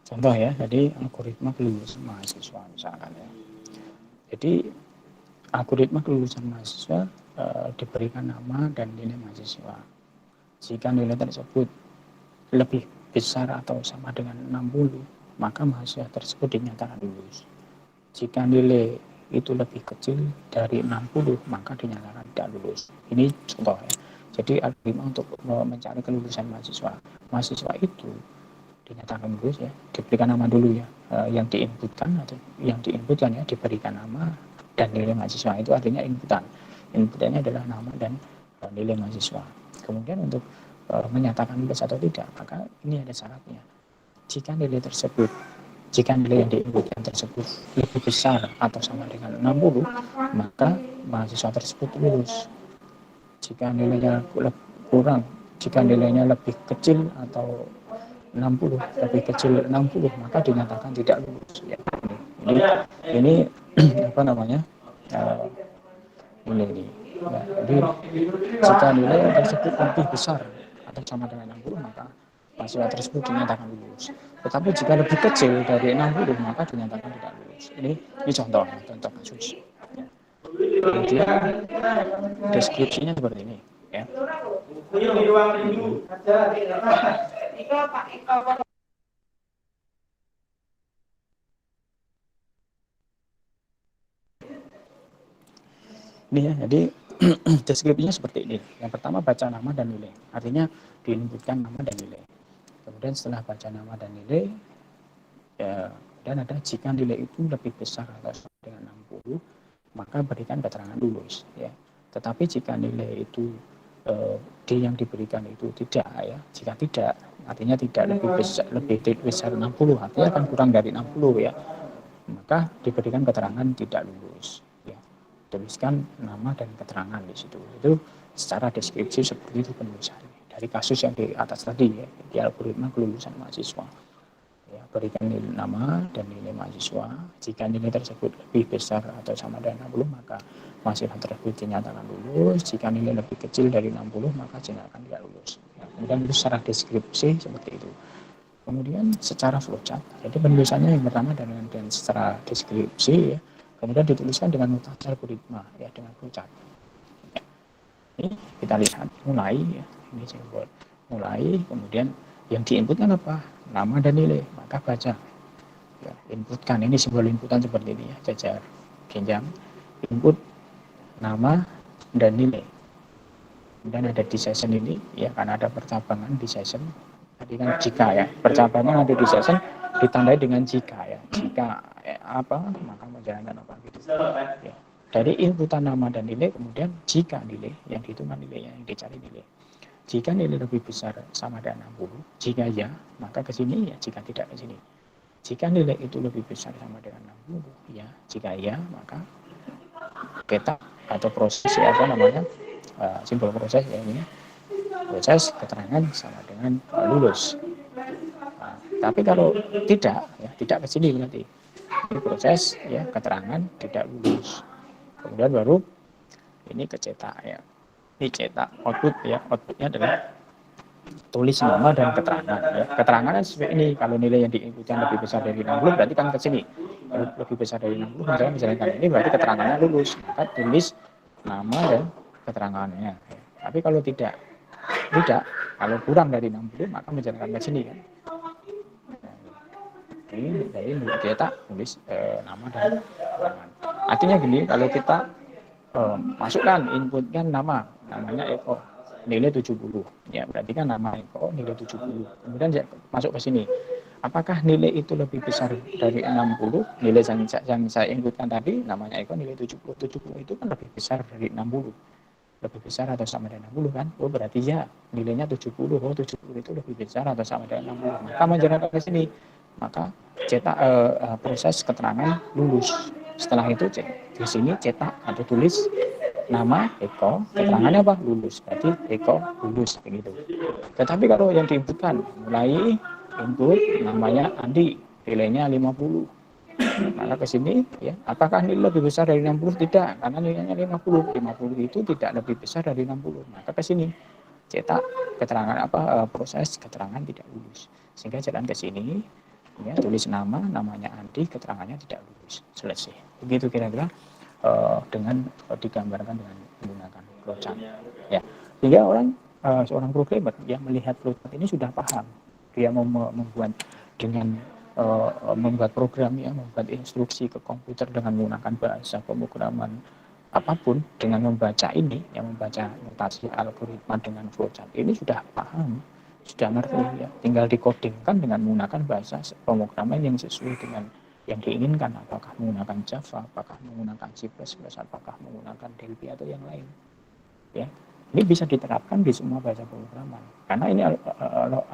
Contoh ya, jadi algoritma kelulusan mahasiswa misalkan ya. Jadi algoritma kelulusan mahasiswa diberikan nama dan nilai mahasiswa. Jika nilai tersebut lebih besar atau sama dengan 60, maka mahasiswa tersebut dinyatakan lulus. Jika nilai itu lebih kecil dari 60, maka dinyatakan tidak lulus. Ini contoh ya. Jadi algoritma untuk mencari kelulusan mahasiswa. Mahasiswa itu dinyatakan lulus ya, diberikan nama dulu ya, yang diinputkan atau yang diinputkan ya diberikan nama dan nilai mahasiswa, itu artinya inputannya adalah nama dan nilai mahasiswa. Kemudian untuk menyatakan lulus atau tidak, maka ini ada syaratnya. Jika nilai yang diinputkan tersebut lebih besar atau sama dengan 60, maka mahasiswa tersebut lulus. Jika nilainya jika nilainya lebih kecil atau 60, lebih kecil 60, maka dinyatakan tidak lulus ya. Ini apa namanya, ini ya, jadi jika nilai tersebut lebih besar atau sama dengan 60, maka mahasiswa tersebut dinyatakan lulus. Tetapi jika lebih kecil dari 60, maka dinyatakan tidak lulus. Ini contoh kasus ya. Kemudian deskripsinya seperti ini ya. Ini ya, jadi deskripsinya seperti ini. Yang pertama baca nama dan nilai, artinya diinputkan nama dan nilai. Kemudian setelah baca nama dan nilai ya, dan ada jika nilai itu lebih besar atau sama dengan 60, maka berikan keterangan lulus ya. Tetapi jika nilai itu yang diberikan itu tidak ya, jika tidak, artinya tidak lebih besar 60, artinya akan kurang dari 60 ya, maka diberikan keterangan tidak lulus ya. Tuliskan nama dan keterangan di situ. Itu secara deskripsi seperti itu penulisannya. Dari kasus yang di atas tadi ya, di algoritma kelulusan mahasiswa. Ya, berikan nilai nama dan nilai mahasiswa. Jika nilai tersebut lebih besar atau sama dengan 60, maka mahasiswa tersebut dinyatakan lulus. Jika nilai lebih kecil dari 60, maka dinyatakan tidak lulus. Ya, kemudian itu secara deskripsi seperti itu. Kemudian secara flowchart, jadi penulisannya yang pertama dan secara deskripsi ya. Kemudian dituliskan dengan notasi algoritma ya, dengan flowchart. Ya. Ini kita lihat mulai ya, ini simbol mulai, kemudian yang diinputkan apa? Nama dan nilai, maka baca. Ya, inputkan, ini simbol inputan seperti ini ya, jajar jenjang, input nama dan nilai. Kemudian ada di session ini ya, karena ada percabangan di session. Tadi kan jika ya, percabangan ada di session ditandai dengan jika ya. Jika apa, maka menjalankan apa gitu. Ya. Dari inputan nama dan nilai, kemudian jika nilai, yang dihitungkan nilainya, yang dicari nilai. Jika nilai lebih besar sama dengan 60, jika ya, maka ke sini ya, jika tidak ke sini. Jika nilai itu lebih besar sama dengan 60, ya, jika ya, maka cetak atau proses ya, apa namanya, simbol proses ya ini, proses keterangan sama dengan lulus. Nah, tapi kalau tidak, ya, tidak ke sini berarti ini proses ya, keterangan tidak lulus. Kemudian baru ini kecetak ya. Ini cetak output ya, outputnya adalah tulis nama dan keterangan ya. Keterangannya seperti ini, kalau nilai yang diinputkan lebih besar dari 60 berarti kan ke sini. Lebih besar dari 60 misalnya ini berarti keterangannya lulus, maka tulis nama dan keterangannya ya. Tapi kalau tidak, kalau kurang dari 60 maka menjalankan ke sini kan. Ini dari cetak tulis nama dan keterangan. Artinya gini, kalau kita masukkan, inputkan namanya Eko, nilai 70 ya, berarti kan nama Eko nilai 70, kemudian masuk ke sini, apakah nilai itu lebih besar dari 60, nilai yang saya inputkan tadi namanya Eko nilai 70 itu kan lebih besar dari 60, lebih besar atau sama dengan 60 kan, oh berarti ya nilainya 70, oh 70 itu lebih besar atau sama dengan 60, maka menjalankan ke sini, maka cetak proses keterangan lulus. Setelah itu di sini cetak atau tulis nama Eko, keterangannya apa? Lulus. Berarti Eko lulus begitu. Tetapi kalau yang diinputkan mulai input namanya Andi, nilainya 50. Maka ke sini ya, apakah nilai lebih besar dari 60? Tidak, karena nilainya 50. 50 itu tidak lebih besar dari 60. Maka ke sini cetak keterangan apa? Proses keterangan tidak lulus. Sehingga jalan ke sini ya, tulis namanya Andi, keterangannya tidak lulus, selesai. Begitu kira-kira dengan digambarkan dengan menggunakan flowchart ya, sehingga seorang programmer yang melihat flowchart ini sudah paham, dia mau membuat dengan membuat program ya, membuat instruksi ke komputer dengan menggunakan bahasa pemrograman apapun, dengan membaca ini yang membaca notasi algoritma dengan flowchart ini sudah paham, sudah ngerti ya, tinggal dikodingkan dengan menggunakan bahasa pemrograman yang sesuai dengan yang diinginkan, apakah menggunakan Java, apakah menggunakan C++, apakah menggunakan Delphi atau yang lain ya. Ini bisa diterapkan di semua bahasa pemrograman karena ini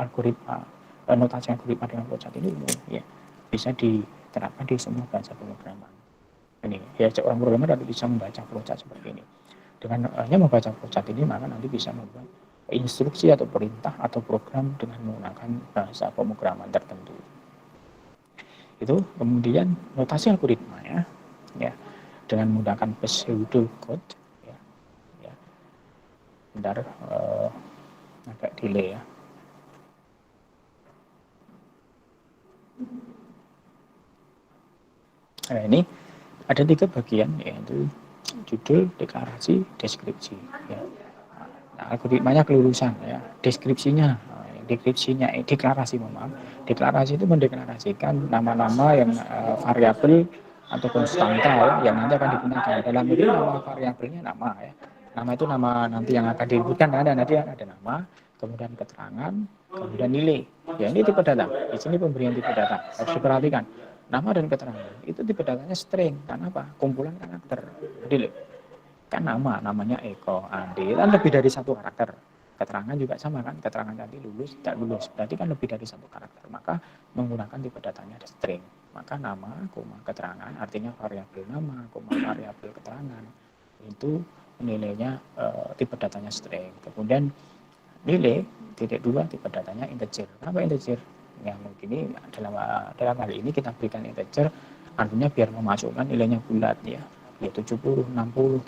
algoritma notasi algoritma dengan flowchart ini umum ya, bisa diterapkan di semua bahasa pemrograman. Ini ya, seorang programmer harus bisa membaca flowchart seperti ini. Dengan hanya membaca flowchart ini, maka nanti bisa membuat instruksi atau perintah atau program dengan menggunakan bahasa pemrograman tertentu. Itu kemudian notasi algoritma ya dengan menggunakan pseudocode ya. Bentar, agak delay ya. Nah, ini ada 3 bagian, yaitu judul, deklarasi, deskripsi ya. Nah, algoritmanya kelulusan ya, deskripsinya deklarasi, deklarasi itu mendeklarasikan nama-nama yang variabel atau konstanta ya, yang nanti akan digunakan. Dalam ini nama variabelnya nama ya, nama itu nama nanti yang akan diinputkan, nanti ada nama, kemudian keterangan, kemudian nilai ya. Ini tipe data, di sini pemberian tipe data harus diperhatikan, nama dan keterangan itu tipe datanya string. Karena apa? Kumpulan karakter. Jadi kan namanya Eko, Andi, kan lebih dari 1 karakter. Keterangan juga sama kan, keterangan tadi lulus, tidak lulus, berarti kan lebih dari 1 karakter. Maka menggunakan tipe datanya ada string. Maka nama, keterangan, artinya variabel nama, variabel keterangan, itu nilainya tipe datanya string. Kemudian nilai titik 2 tipe datanya integer. Kenapa integer? Ya mungkin ini dalam hal ini kita berikan integer, artinya biar memasukkan nilainya bulat ya 70, 60,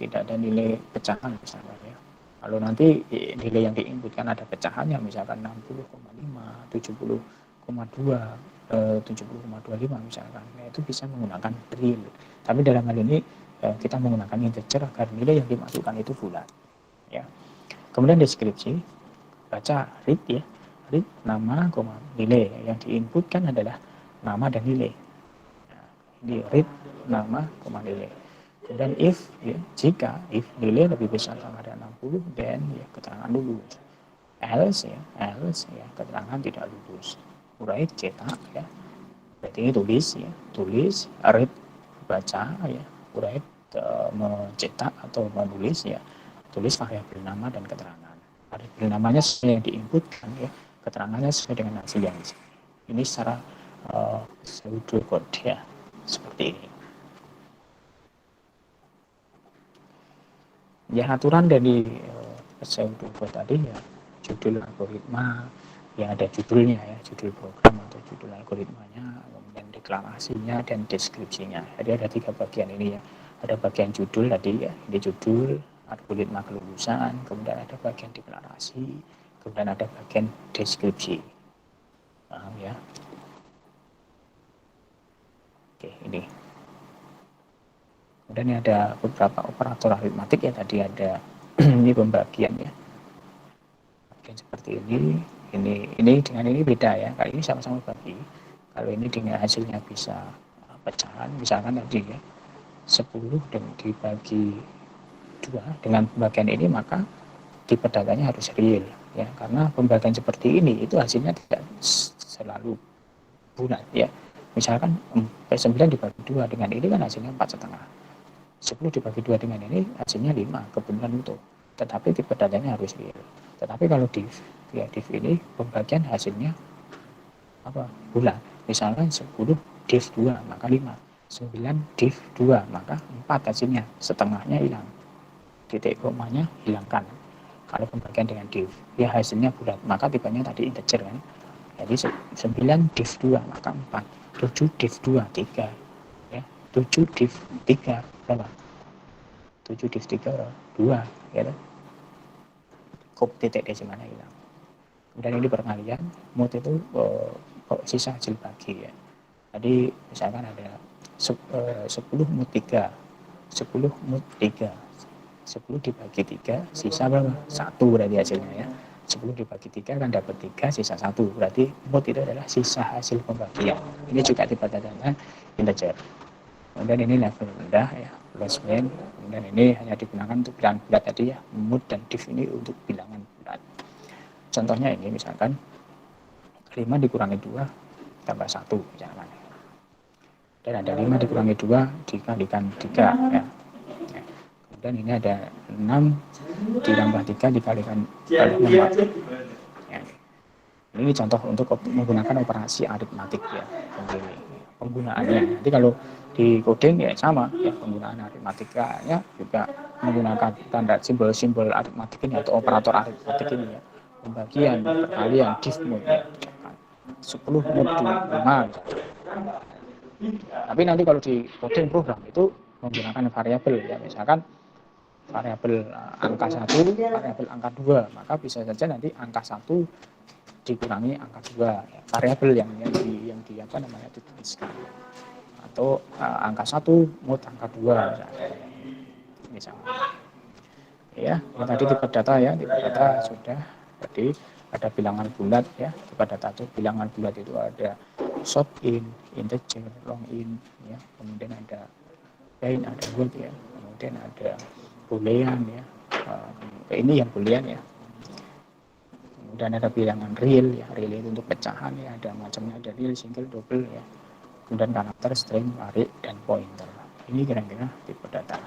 tidak ada nilai pecahan misalkan ya. Kalau nanti nilai yang diinputkan ada pecahannya, misalkan 60,5, 70,2, 70,25 misalkan, nah, itu bisa menggunakan real. Tapi dalam hal ini kita menggunakan integer agar nilai yang dimasukkan itu bulat ya. Kemudian deskripsi, baca read ya, read nama, nilai, yang diinputkan adalah nama dan nilai. Nah, ini read nama, nilai. Kemudian if ya, jika nilai lebih besar sama dengan 60, then ya keterangan lulus. Else ya keterangan tidak lulus. Write cetak ya, berarti ini tulis, read baca ya, write mencetak atau menulis ya, tulis variabel nama dan keterangan. Variabel namanya sesuai yang diinputkan ya, keterangannya sesuai dengan hasil yang ini secara pseudocode ya, seperti ini. Ya, aturan dari pseudocode tadi ya, judul algoritma yang ada judulnya ya, judul program atau judul algoritmanya, kemudian deklarasinya dan deskripsinya. Jadi ada 3 bagian ini ya. Ada bagian judul tadi ya, ini judul algoritma kelulusan, kemudian ada bagian deklarasi, kemudian ada bagian deskripsi. Paham ya? Oke, ini. Kemudian ini ada beberapa operator aritmatik ya, tadi ada ini pembagian ya. Bagian seperti ini dengan ini beda ya. Kali ini sama-sama bagi. Kalau ini dengan hasilnya bisa pecahan, misalkan tadi ya 10 dan dibagi 2 dengan pembagian ini, maka tipe datanya harus real ya, karena pembagian seperti ini itu hasilnya tidak selalu bulat ya. Misalkan 9 dibagi 2 dengan ini kan hasilnya 4,5. 10 dibagi 2 dengan ini hasilnya 5, kebenaran utuh. Tetapi tipe datanya harus real. Tetapi kalau div ini pembagian hasilnya apa? Bulat. Misalkan 10 div 2 maka 5, 9 div 2 maka 4 hasilnya, setengahnya hilang. Titik komanya hilangkan. Kalau pembagian dengan div ya hasilnya bulat, maka tipenya tadi integer kan. Jadi 9 div 2 maka 4, 7 div 2 3 ya, 7 div 3 berapa? 7 div 3 2 ya. Titik desimalnya hilang. Kemudian ini perkalian, mod itu sisa hasil bagi ya. Jadi misalkan ada 10 mod 3, 10 mod 3, 10 dibagi 3 sisa berapa? 1 berarti hasilnya ya. 10 dibagi 3 kan dapat 3 sisa 1, berarti mod itu adalah sisa hasil pembagian. Ini juga tipe datanya integer. Kemudian ini level rendah ya, closement. Kemudian ini hanya digunakan untuk bilangan bulat tadi ya, mod dan div ini untuk bilangan bulat. Contohnya ini misalkan 5 dikurangi 2 tambah 1 misalkan. Dan ada 5 dikurangi 2 dikalikan 3 ya. Kemudian ini ada 6 ditambah 3 dikalikan 4 ya. Ini contoh untuk menggunakan operasi aritmatik ya penggunaannya. Nanti kalau di coding ya sama ya, penggunaan aritmatikanya juga menggunakan tanda simbol-simbol aritmatik ini atau operator aritmatik ini ya. Pembagian, perkalian, div mod ya. 10 mod 5 Tapi nanti kalau di coding program itu menggunakan variabel ya, misalkan variabel angka 1, variabel angka 2, maka bisa saja nanti angka 1 dikurangi angka 2 ya, variabel yang di apa namanya dituliskan, atau angka 1 mod angka 2 misalnya. Ya, ini tadi tipe data ya, tipe data sudah. Jadi ada bilangan bulat ya, tipe data itu bilangan bulat itu ada short in, integer, long in ya, kemudian ada line, ada word ya, kemudian ada boolean ya, ini yang boolean ya, kemudian ada bilangan real ya, real itu untuk pecahan ya, ada macamnya, ada real, single, double ya, kemudian karakter, string, varik, dan pointer. Ini kira-kira tipe data.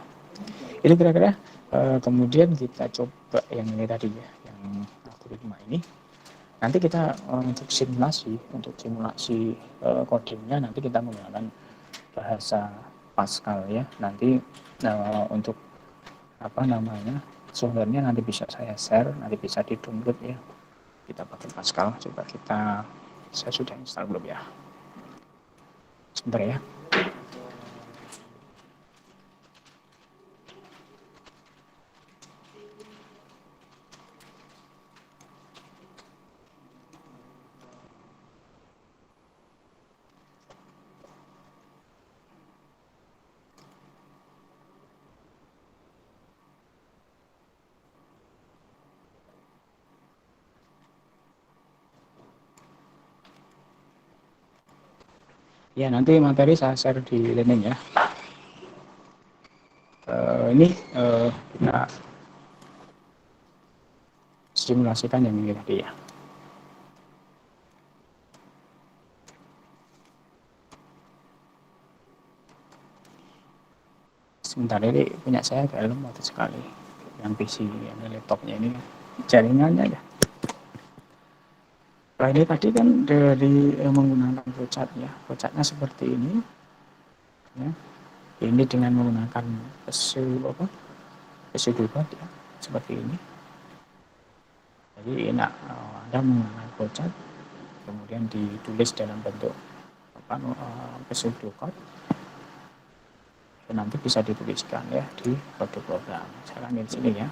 Ini kira-kira kemudian kita coba yang ini tadi ya, yang algoritma ini. Nanti kita untuk simulasi codingnya nanti kita menggunakan bahasa Pascal ya. Nanti untuk apa namanya softwarenya nanti bisa saya share, nanti bisa di download ya. Kita pakai Pascal. Coba saya sudah install belum ya? Sebentar ya. Ya, nanti materi saya share di Learning ya. Ini kita simulasikan yang ini tadi ya. Sebentar, ini punya saya agak lemot sekali. Yang PC, yang laptopnya ini jaringannya ya. Nah, ini tadi kan dari menggunakan flowchart ya, flowchartnya seperti ini ya. Ini dengan menggunakan pseudotype ya, seperti ini. Jadi enak, Anda menggunakan flowchart kemudian ditulis dalam bentuk pseudocode, dan nanti bisa dituliskan ya di kode program. Sekarang di sini ya,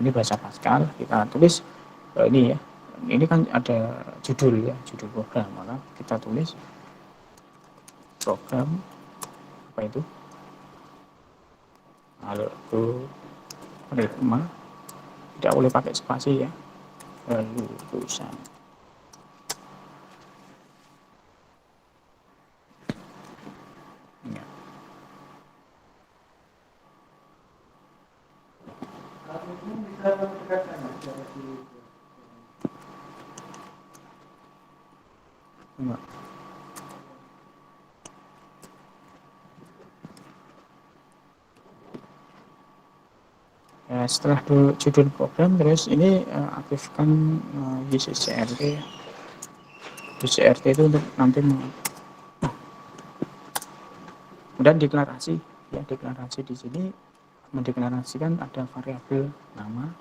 ini bahasa Pascal, kita tulis ini ya, ini kan ada judul ya, judul program, maka kita tulis program apa itu algoritma, tidak boleh pakai spasi ya, lalu tulisan ya. Ya, setelah judul program, terus ini aktifkan UCRT. UCRT itu untuk nanti dan deklarasi ya, deklarasi di sini mendeklarasikan ada variabel nama,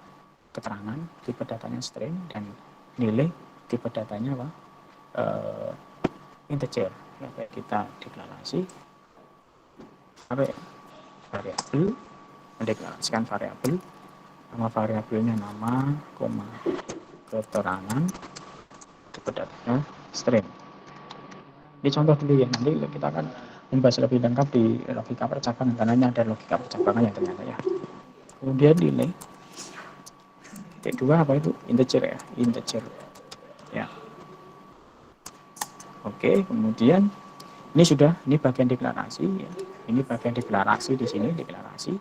keterangan, tipe datanya string, dan nilai tipe datanya apa? Integer ya, kayak kita deklarasi variabel, mendeklarasikan variabel, nama variabelnya nama, koma, keterangan, tipe datanya string. Ini contoh dulu ya, nanti kita akan membahas lebih lengkap di logika percakapan, karena ini ada logika percakapan yang ternyata ya. Kemudian nilai kedua apa itu? Integer ya, integer ya. Oke, kemudian ini bagian deklarasi ya. Ini bagian deklarasi di sini, deklarasi.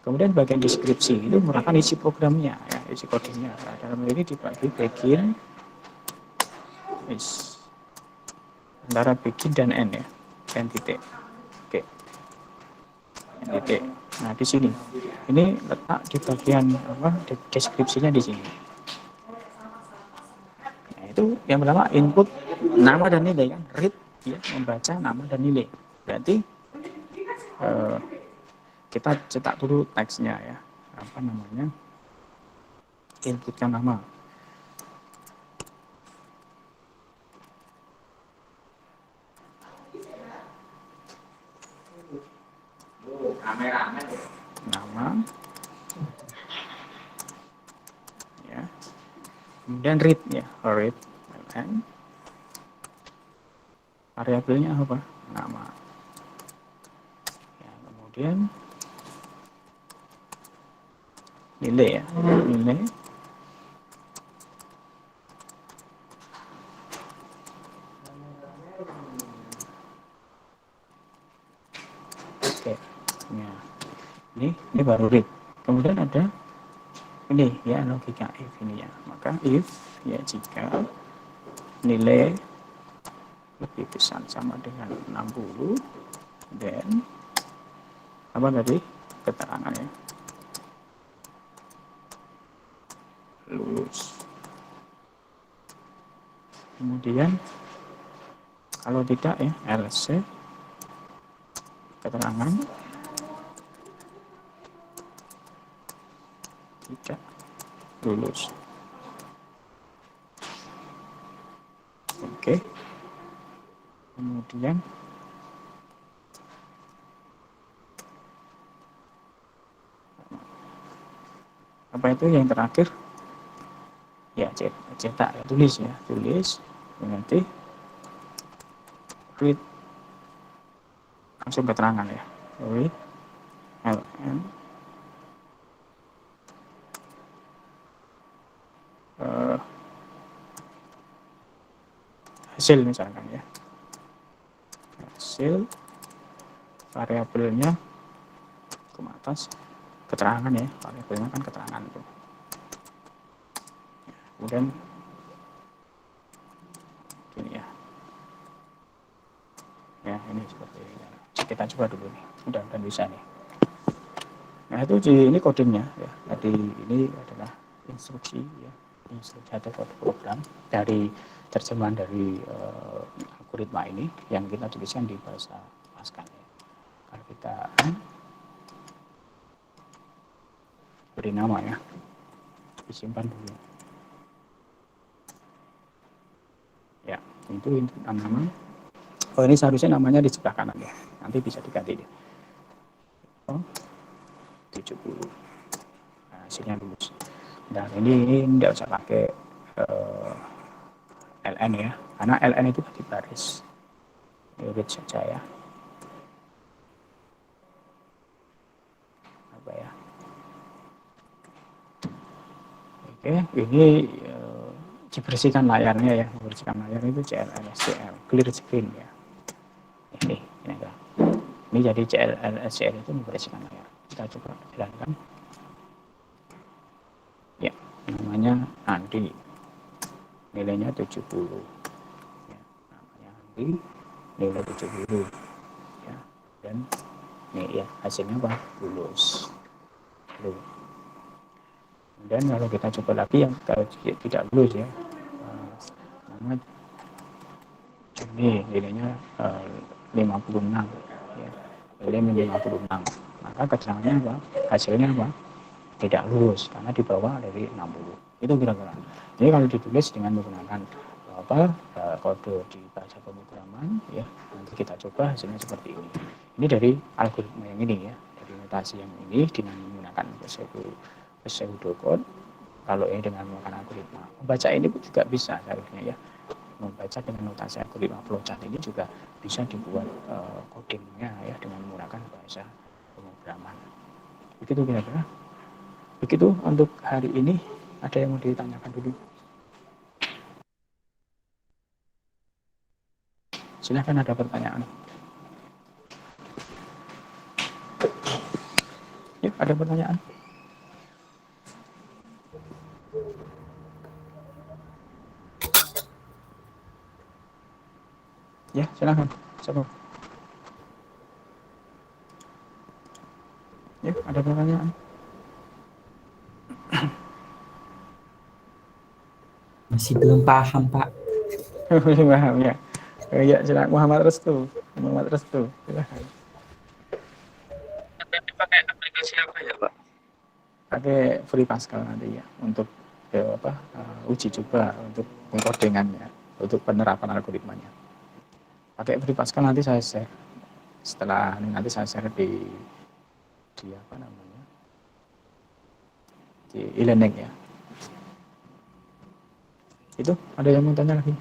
Kemudian bagian deskripsi itu merupakan isi programnya ya, isi kodenya. Nah, dalam ini dibagi begin, is antara begin dan end ya, end titik. Oke, end titik. Nah di sini, ini letak di bagian apa? Deskripsinya di sini. Nah, itu yang pertama input nama dan nilai kan, read ya, membaca nama dan nilai. Berarti kita cetak dulu teksnya ya, apa namanya, inputkan nama. Nama ya, kemudian read ya, read, dan variabelnya apa, nama ya, kemudian nilai ya, nilai. Oke ya, ini baru read. Kemudian ada ini ya, logika if ini ya, maka if ya jika nilai lebih besar sama dengan 60, then apa tadi keterangan ya, lulus. Kemudian kalau tidak ya, else keterangan tidak lulus. Oke. Kemudian apa itu yang terakhir ya, cetak ya, tulis ya, tulis nanti read langsung keterangan ya, read ln hasil misalkan ya, hasil variabelnya ke atas keterangan ya, variabelnya kan keterangan tuh. Kemudian ini ya, ya ini seperti ini. Kita coba dulu nih, mudah-mudahan bisa nih. Nah itu ini kodenya ya, tadi ini adalah instruksi ya, instruksi atau kode program dari terjemahan dari algoritma ini yang kita tuliskan di bahasa Pascal ya. Kalau kita beri nama ya, disimpan dulu ya, itu nama. Oh ini seharusnya namanya di sebelah kanan ya, nanti bisa diganti deh. Oh 70, nah, hasilnya lulus. Dan ini tidak usah pakai ln ya, karena ln itu di baris, read saja ya. Apa ya, oke ini dibersihkan layarnya ya, membersihkan layar itu CLLSCL, clear screen ya. Ini jadi CLLSCL itu membersihkan layar. Kita coba jalankan ya, namanya Andi, nilainya 70 ya, namanya Andi, nilai 70 ya, dan ini ya hasilnya apa, lulus. Dan kalau kita coba lagi yang tidak lulus ya, nama Juni, nilainya 56 ya, nilai 56, maka keterangannya apa, hasilnya apa, tidak lulus karena di bawah dari 60. Itu kira-kira. Jadi kalau ditulis dengan menggunakan kode di bahasa pemrograman ya, nanti kita coba hasilnya seperti ini. Ini dari algoritma yang ini ya, dari notasi yang ini dengan menggunakan pseudocode. Kalau ini dengan menggunakan algoritma, membaca ini juga bisa seharusnya ya, membaca dengan notasi algoritma flowchart ini juga bisa dibuat codingnya ya dengan menggunakan bahasa pemrograman. Begitu kira-kira. Begitu untuk hari ini. Ada yang mau ditanyakan dulu? Silahkan, ada pertanyaan. Ya, ada pertanyaan? Ya, silakan. Siapa? Ya, ada pertanyaan? Masih belum paham, Pak. Belum paham ya. Ya, silakan Muhammad Restu. Muhammad Restu, silakan. Pakai aplikasi apa ya, Pak? Pakai Free Pascal nanti ya untuk uji coba untuk pengkodingannya, untuk penerapan algoritmanya. Pakai Free Pascal nanti saya share. Setelah nanti saya share di apa namanya? Di e-learning ya. Itu ada yang mau tanya lagi?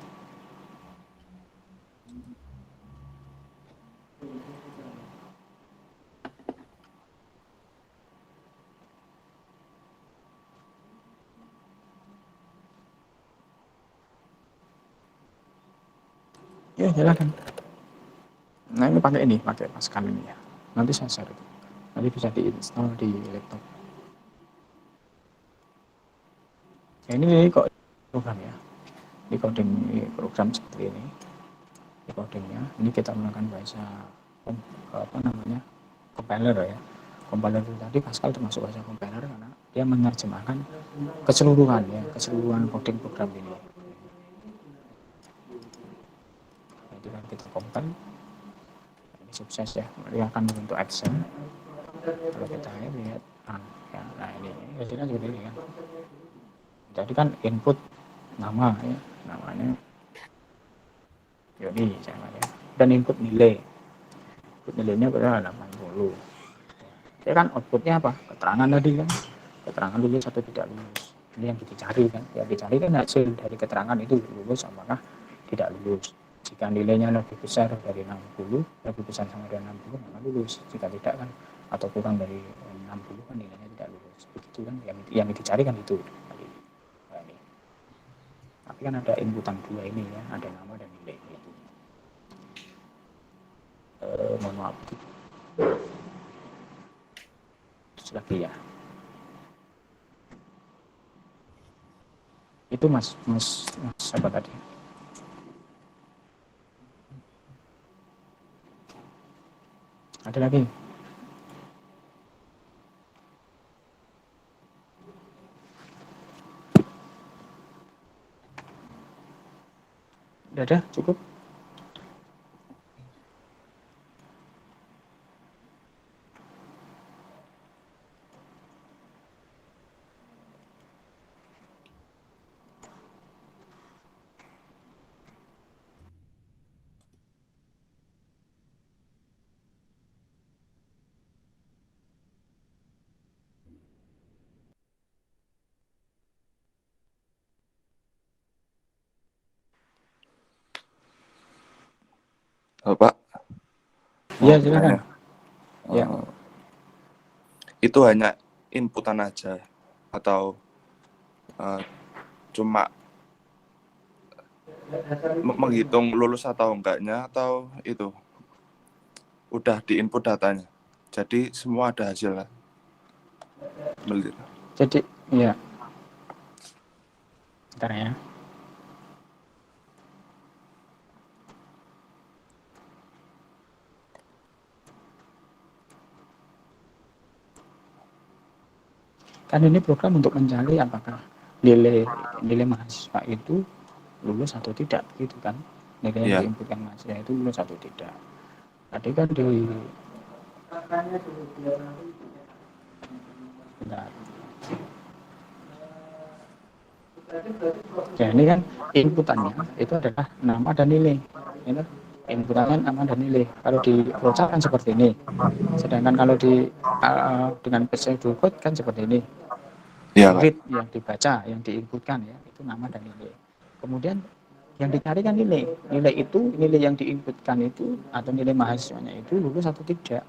Ya, silakan. Nah, ini pakai Pascal ini ya. Nanti saya share itu. Nanti bisa diinstal di laptop. Ya, ini kok program ya. Di coding program seperti ini. Di codingnya, ini kita menggunakan bahasa apa namanya? Compiler ya. Compiler itu tadi Pascal termasuk bahasa compiler karena dia menerjemahkan keseluruhan coding program ini. Jadi kan kita compile, ini sukses ya, dia akan membentuk action. Kalau kita lihat, nah ini hasilnya seperti ini kan. Jadi kan input nama ya, namanya Yoni sama ya, dan input nilainya berapa 80. Ya kan outputnya apa? Keterangan tadi kan, keterangan lulus atau tidak lulus. Ini yang dicari kan, hasil dari keterangan itu lulus apakah tidak lulus. Jika nilainya lebih besar dari 60, lebih besar sama dengan 60 maka lulus. Jika tidak kan atau kurang dari 60 kan nilainya tidak lulus. Begitu kan yang dicari kan itu. Nah, ini. Tapi kan ada inputan dua ini ya, ada nama dan nilai itu. Mohon maaf. Terus lagi ya. Itu mas apa tadi? Ada lagi? Udah ada? Cukup? Pak, Iya, mau silakan. bertanya. Ya. Itu hanya inputan aja atau cuma menghitung lulus atau enggaknya, atau itu udah diinput datanya, jadi semua ada hasilnya. Jadi, ya. Bentar ya. Kan ini program untuk mencari apakah nilai mahasiswa itu lulus atau tidak, gitu kan? Nilai yang diinputkan mahasiswa itu lulus atau tidak. Tadi kan bentar. Ya, ini kan inputannya itu adalah nama dan nilai. Ini inputannya nama dan nilai. Kalau di flowchart kan seperti ini. Sedangkan kalau dengan pseudocode kan seperti ini. Read yang dibaca, yang diinputkan ya, itu nama dan nilai. Kemudian yang dicari kan nilai. Nilai yang diinputkan itu atau nilai mahasiswanya itu lulus atau tidak.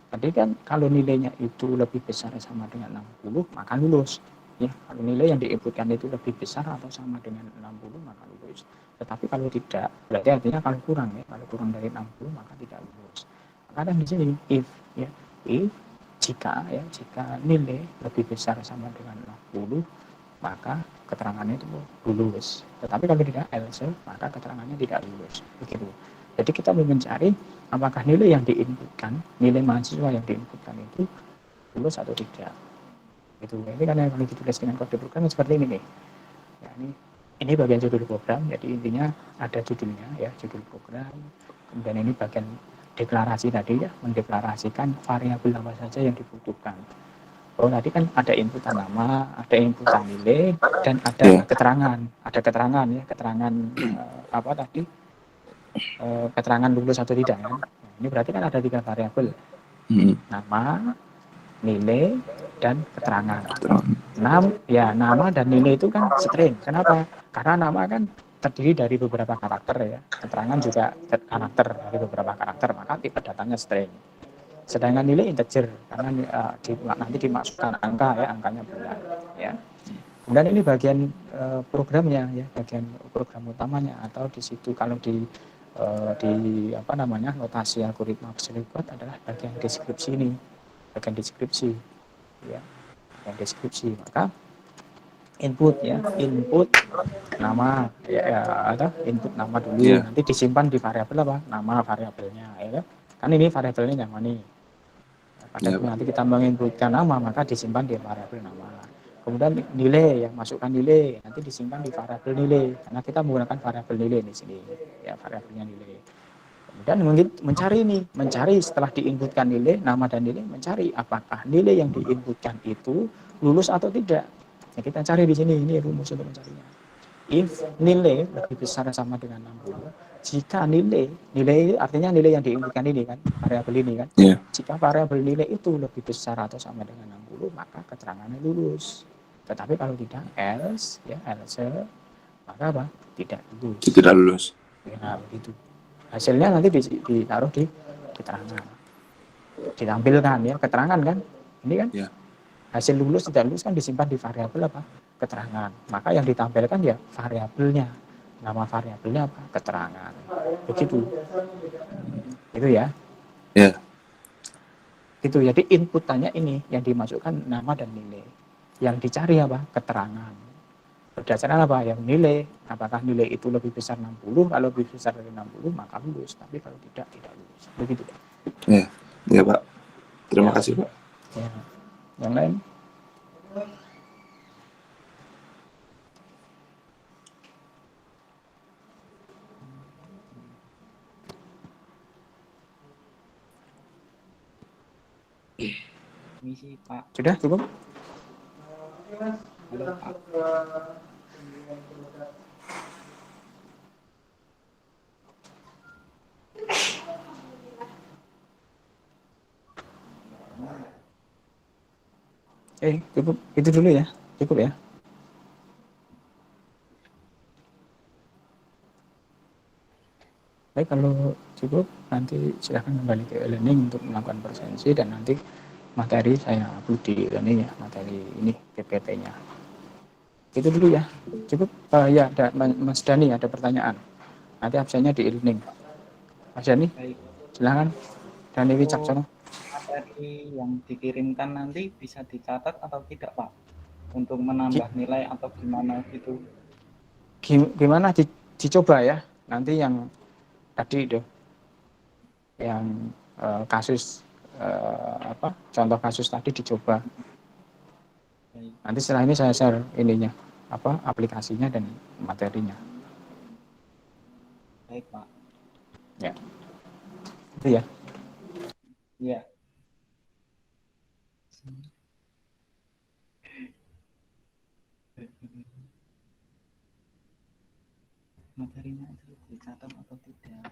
Tadi kan kalau nilainya itu lebih besar sama dengan 60 maka lulus. Ya, kalau nilai yang diinputkan itu lebih besar atau sama dengan 60 maka lulus. Tetapi kalau tidak, berarti artinya kalau kurang dari 60 maka tidak lulus. Maka ada di sini if jika nilai lebih besar sama dengan 60 maka keterangannya itu lulus. Tetapi kalau tidak else maka keterangannya tidak lulus. Begitu. Jadi kita mau mencari apakah nilai yang diinputkan, nilai mahasiswa yang diinputkan itu lulus atau tidak. Itu ini kan yang ditulis dengan kode program seperti ini nih. Ya, ini bagian judul program. Jadi intinya ada judulnya ya, judul program. Kemudian ini bagian deklarasi tadi ya, mendeklarasikan variabel apa saja yang dibutuhkan. Oh tadi kan ada inputan nama, ada inputan nilai, dan ada keterangan ya, keterangan apa tadi, keterangan lulus atau tidak kan. Nah, ini berarti kan ada 3 variabel, nama, nilai, dan keterangan. Nama dan nilai itu kan string. Kenapa? Karena nama kan terdiri dari beberapa karakter ya. Keterangan juga karakter dari beberapa karakter, maka tipe datanya string. Sedangkan nilai integer karena nanti dimasukkan angka ya, angkanya bulan ya. Kemudian ini bagian programnya ya, bagian program utamanya, atau di situ kalau di apa namanya, notasi algoritma Selipot adalah bagian deskripsi ini, bagian deskripsi ya, bagian deskripsi. Maka input ya, input nama ya, atau input nama dulu, nanti disimpan di variabel apa, nama variabelnya ya kan, ini variabelnya nama nih. Pada nanti kita menginputkan nama, maka disimpan di variabel nama. Kemudian nilai, yang masukkan nilai, nanti disimpan di variabel nilai, karena kita menggunakan variabel nilai di sini, ya variabelnya nilai. Kemudian mencari setelah diinputkan nilai, nama dan nilai, mencari apakah nilai yang diinputkan itu lulus atau tidak. Ya, kita cari di sini, ini rumus untuk mencarinya. If nilai lebih besar sama dengan 60, jika nilai artinya nilai yang diinputkan ini kan, variabel ini kan, jika variabel nilai itu lebih besar atau sama dengan 60, maka keterangannya lulus. Tetapi kalau tidak, else ya, else, maka apa? Tidak lulus. Tidak lulus. Ya, begitu. Hasilnya nanti ditaruh di keterangan, ditampilkan ya, keterangan kan, ini kan. Hasil lulus tidak lulus kan disimpan di variabel apa? Keterangan. Maka yang ditampilkan ya variabelnya. Nama variabelnya apa? Keterangan. Begitu. Itu ya. Ya. Itu. Jadi inputannya ini yang dimasukkan nama dan nilai. Yang dicari apa? Keterangan. Berdasarkan apa? Yang nilai. Apakah nilai itu lebih besar 60? Kalau lebih besar dari 60 maka lulus. Tapi kalau tidak lulus. Begitu. Ya, ya Pak. Terima kasih Pak. Ya. Yang lain? Misi Pak. Sudah cukup? Halo Pak. Cukup itu dulu ya, cukup ya. Baik, kalau cukup nanti silahkan kembali ke e-learning untuk melakukan presensi, dan nanti materi saya upload di e-learning ya, materi ini PPT-nya. Itu dulu ya, cukup. Ya, ada Mas Dani ada pertanyaan. Nanti absennya di e-learning. Mas Dani, silahkan. Dani Wicaksono. Materi yang dikirimkan nanti bisa dicatat atau tidak Pak? Untuk menambah nilai atau gimana gitu? Gimana dicoba ya, nanti yang tadi itu, yang kasus contoh kasus tadi dicoba. Nanti setelah ini saya share ininya, aplikasinya dan materinya. Baik Pak. Ya, itu ya. Iya. Materinya itu dicatat atau tidak?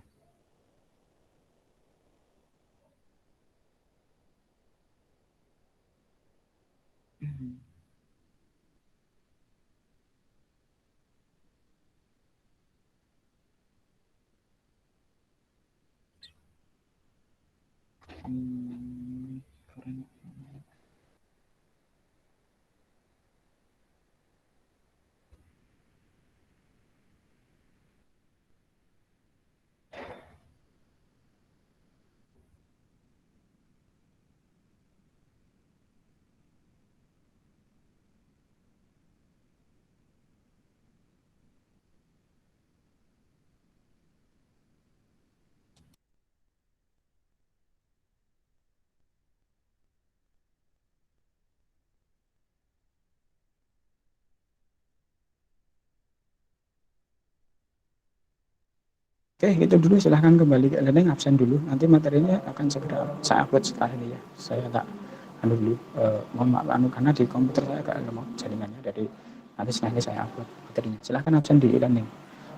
Keren. Oke, gitu dulu. Silahkan kembali ke e-learning, absen dulu. Nanti materinya akan segera saya upload setelah ini ya. Saya tak dulu. Mohon maaf karena di komputer saya agak lemot jaringannya. Jadi nanti setelah ini saya upload materinya. Silahkan absen di e-learning.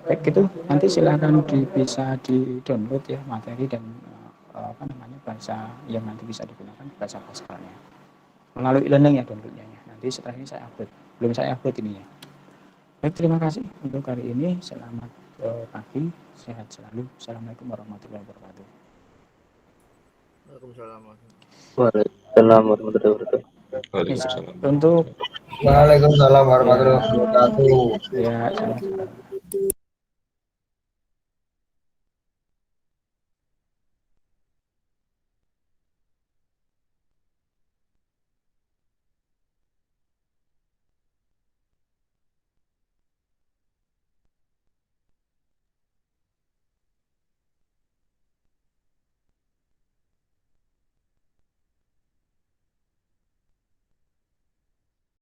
Baik gitu. Nanti silahkan bisa di download ya materi dan bahasa yang nanti bisa digunakan bahasa Pascalnya melalui e-learning ya downloadnya. Nanti setelah ini saya upload. Belum saya upload ini ya. Baik, terima kasih untuk hari ini. Selamat pagi, sehat selalu. Assalamualaikum warahmatullahi wabarakatuh. Waalaikumsalam warahmatullahi wabarakatuh. Untuk Waalaikumsalam warahmatullahi wabarakatuh. ya, selamat.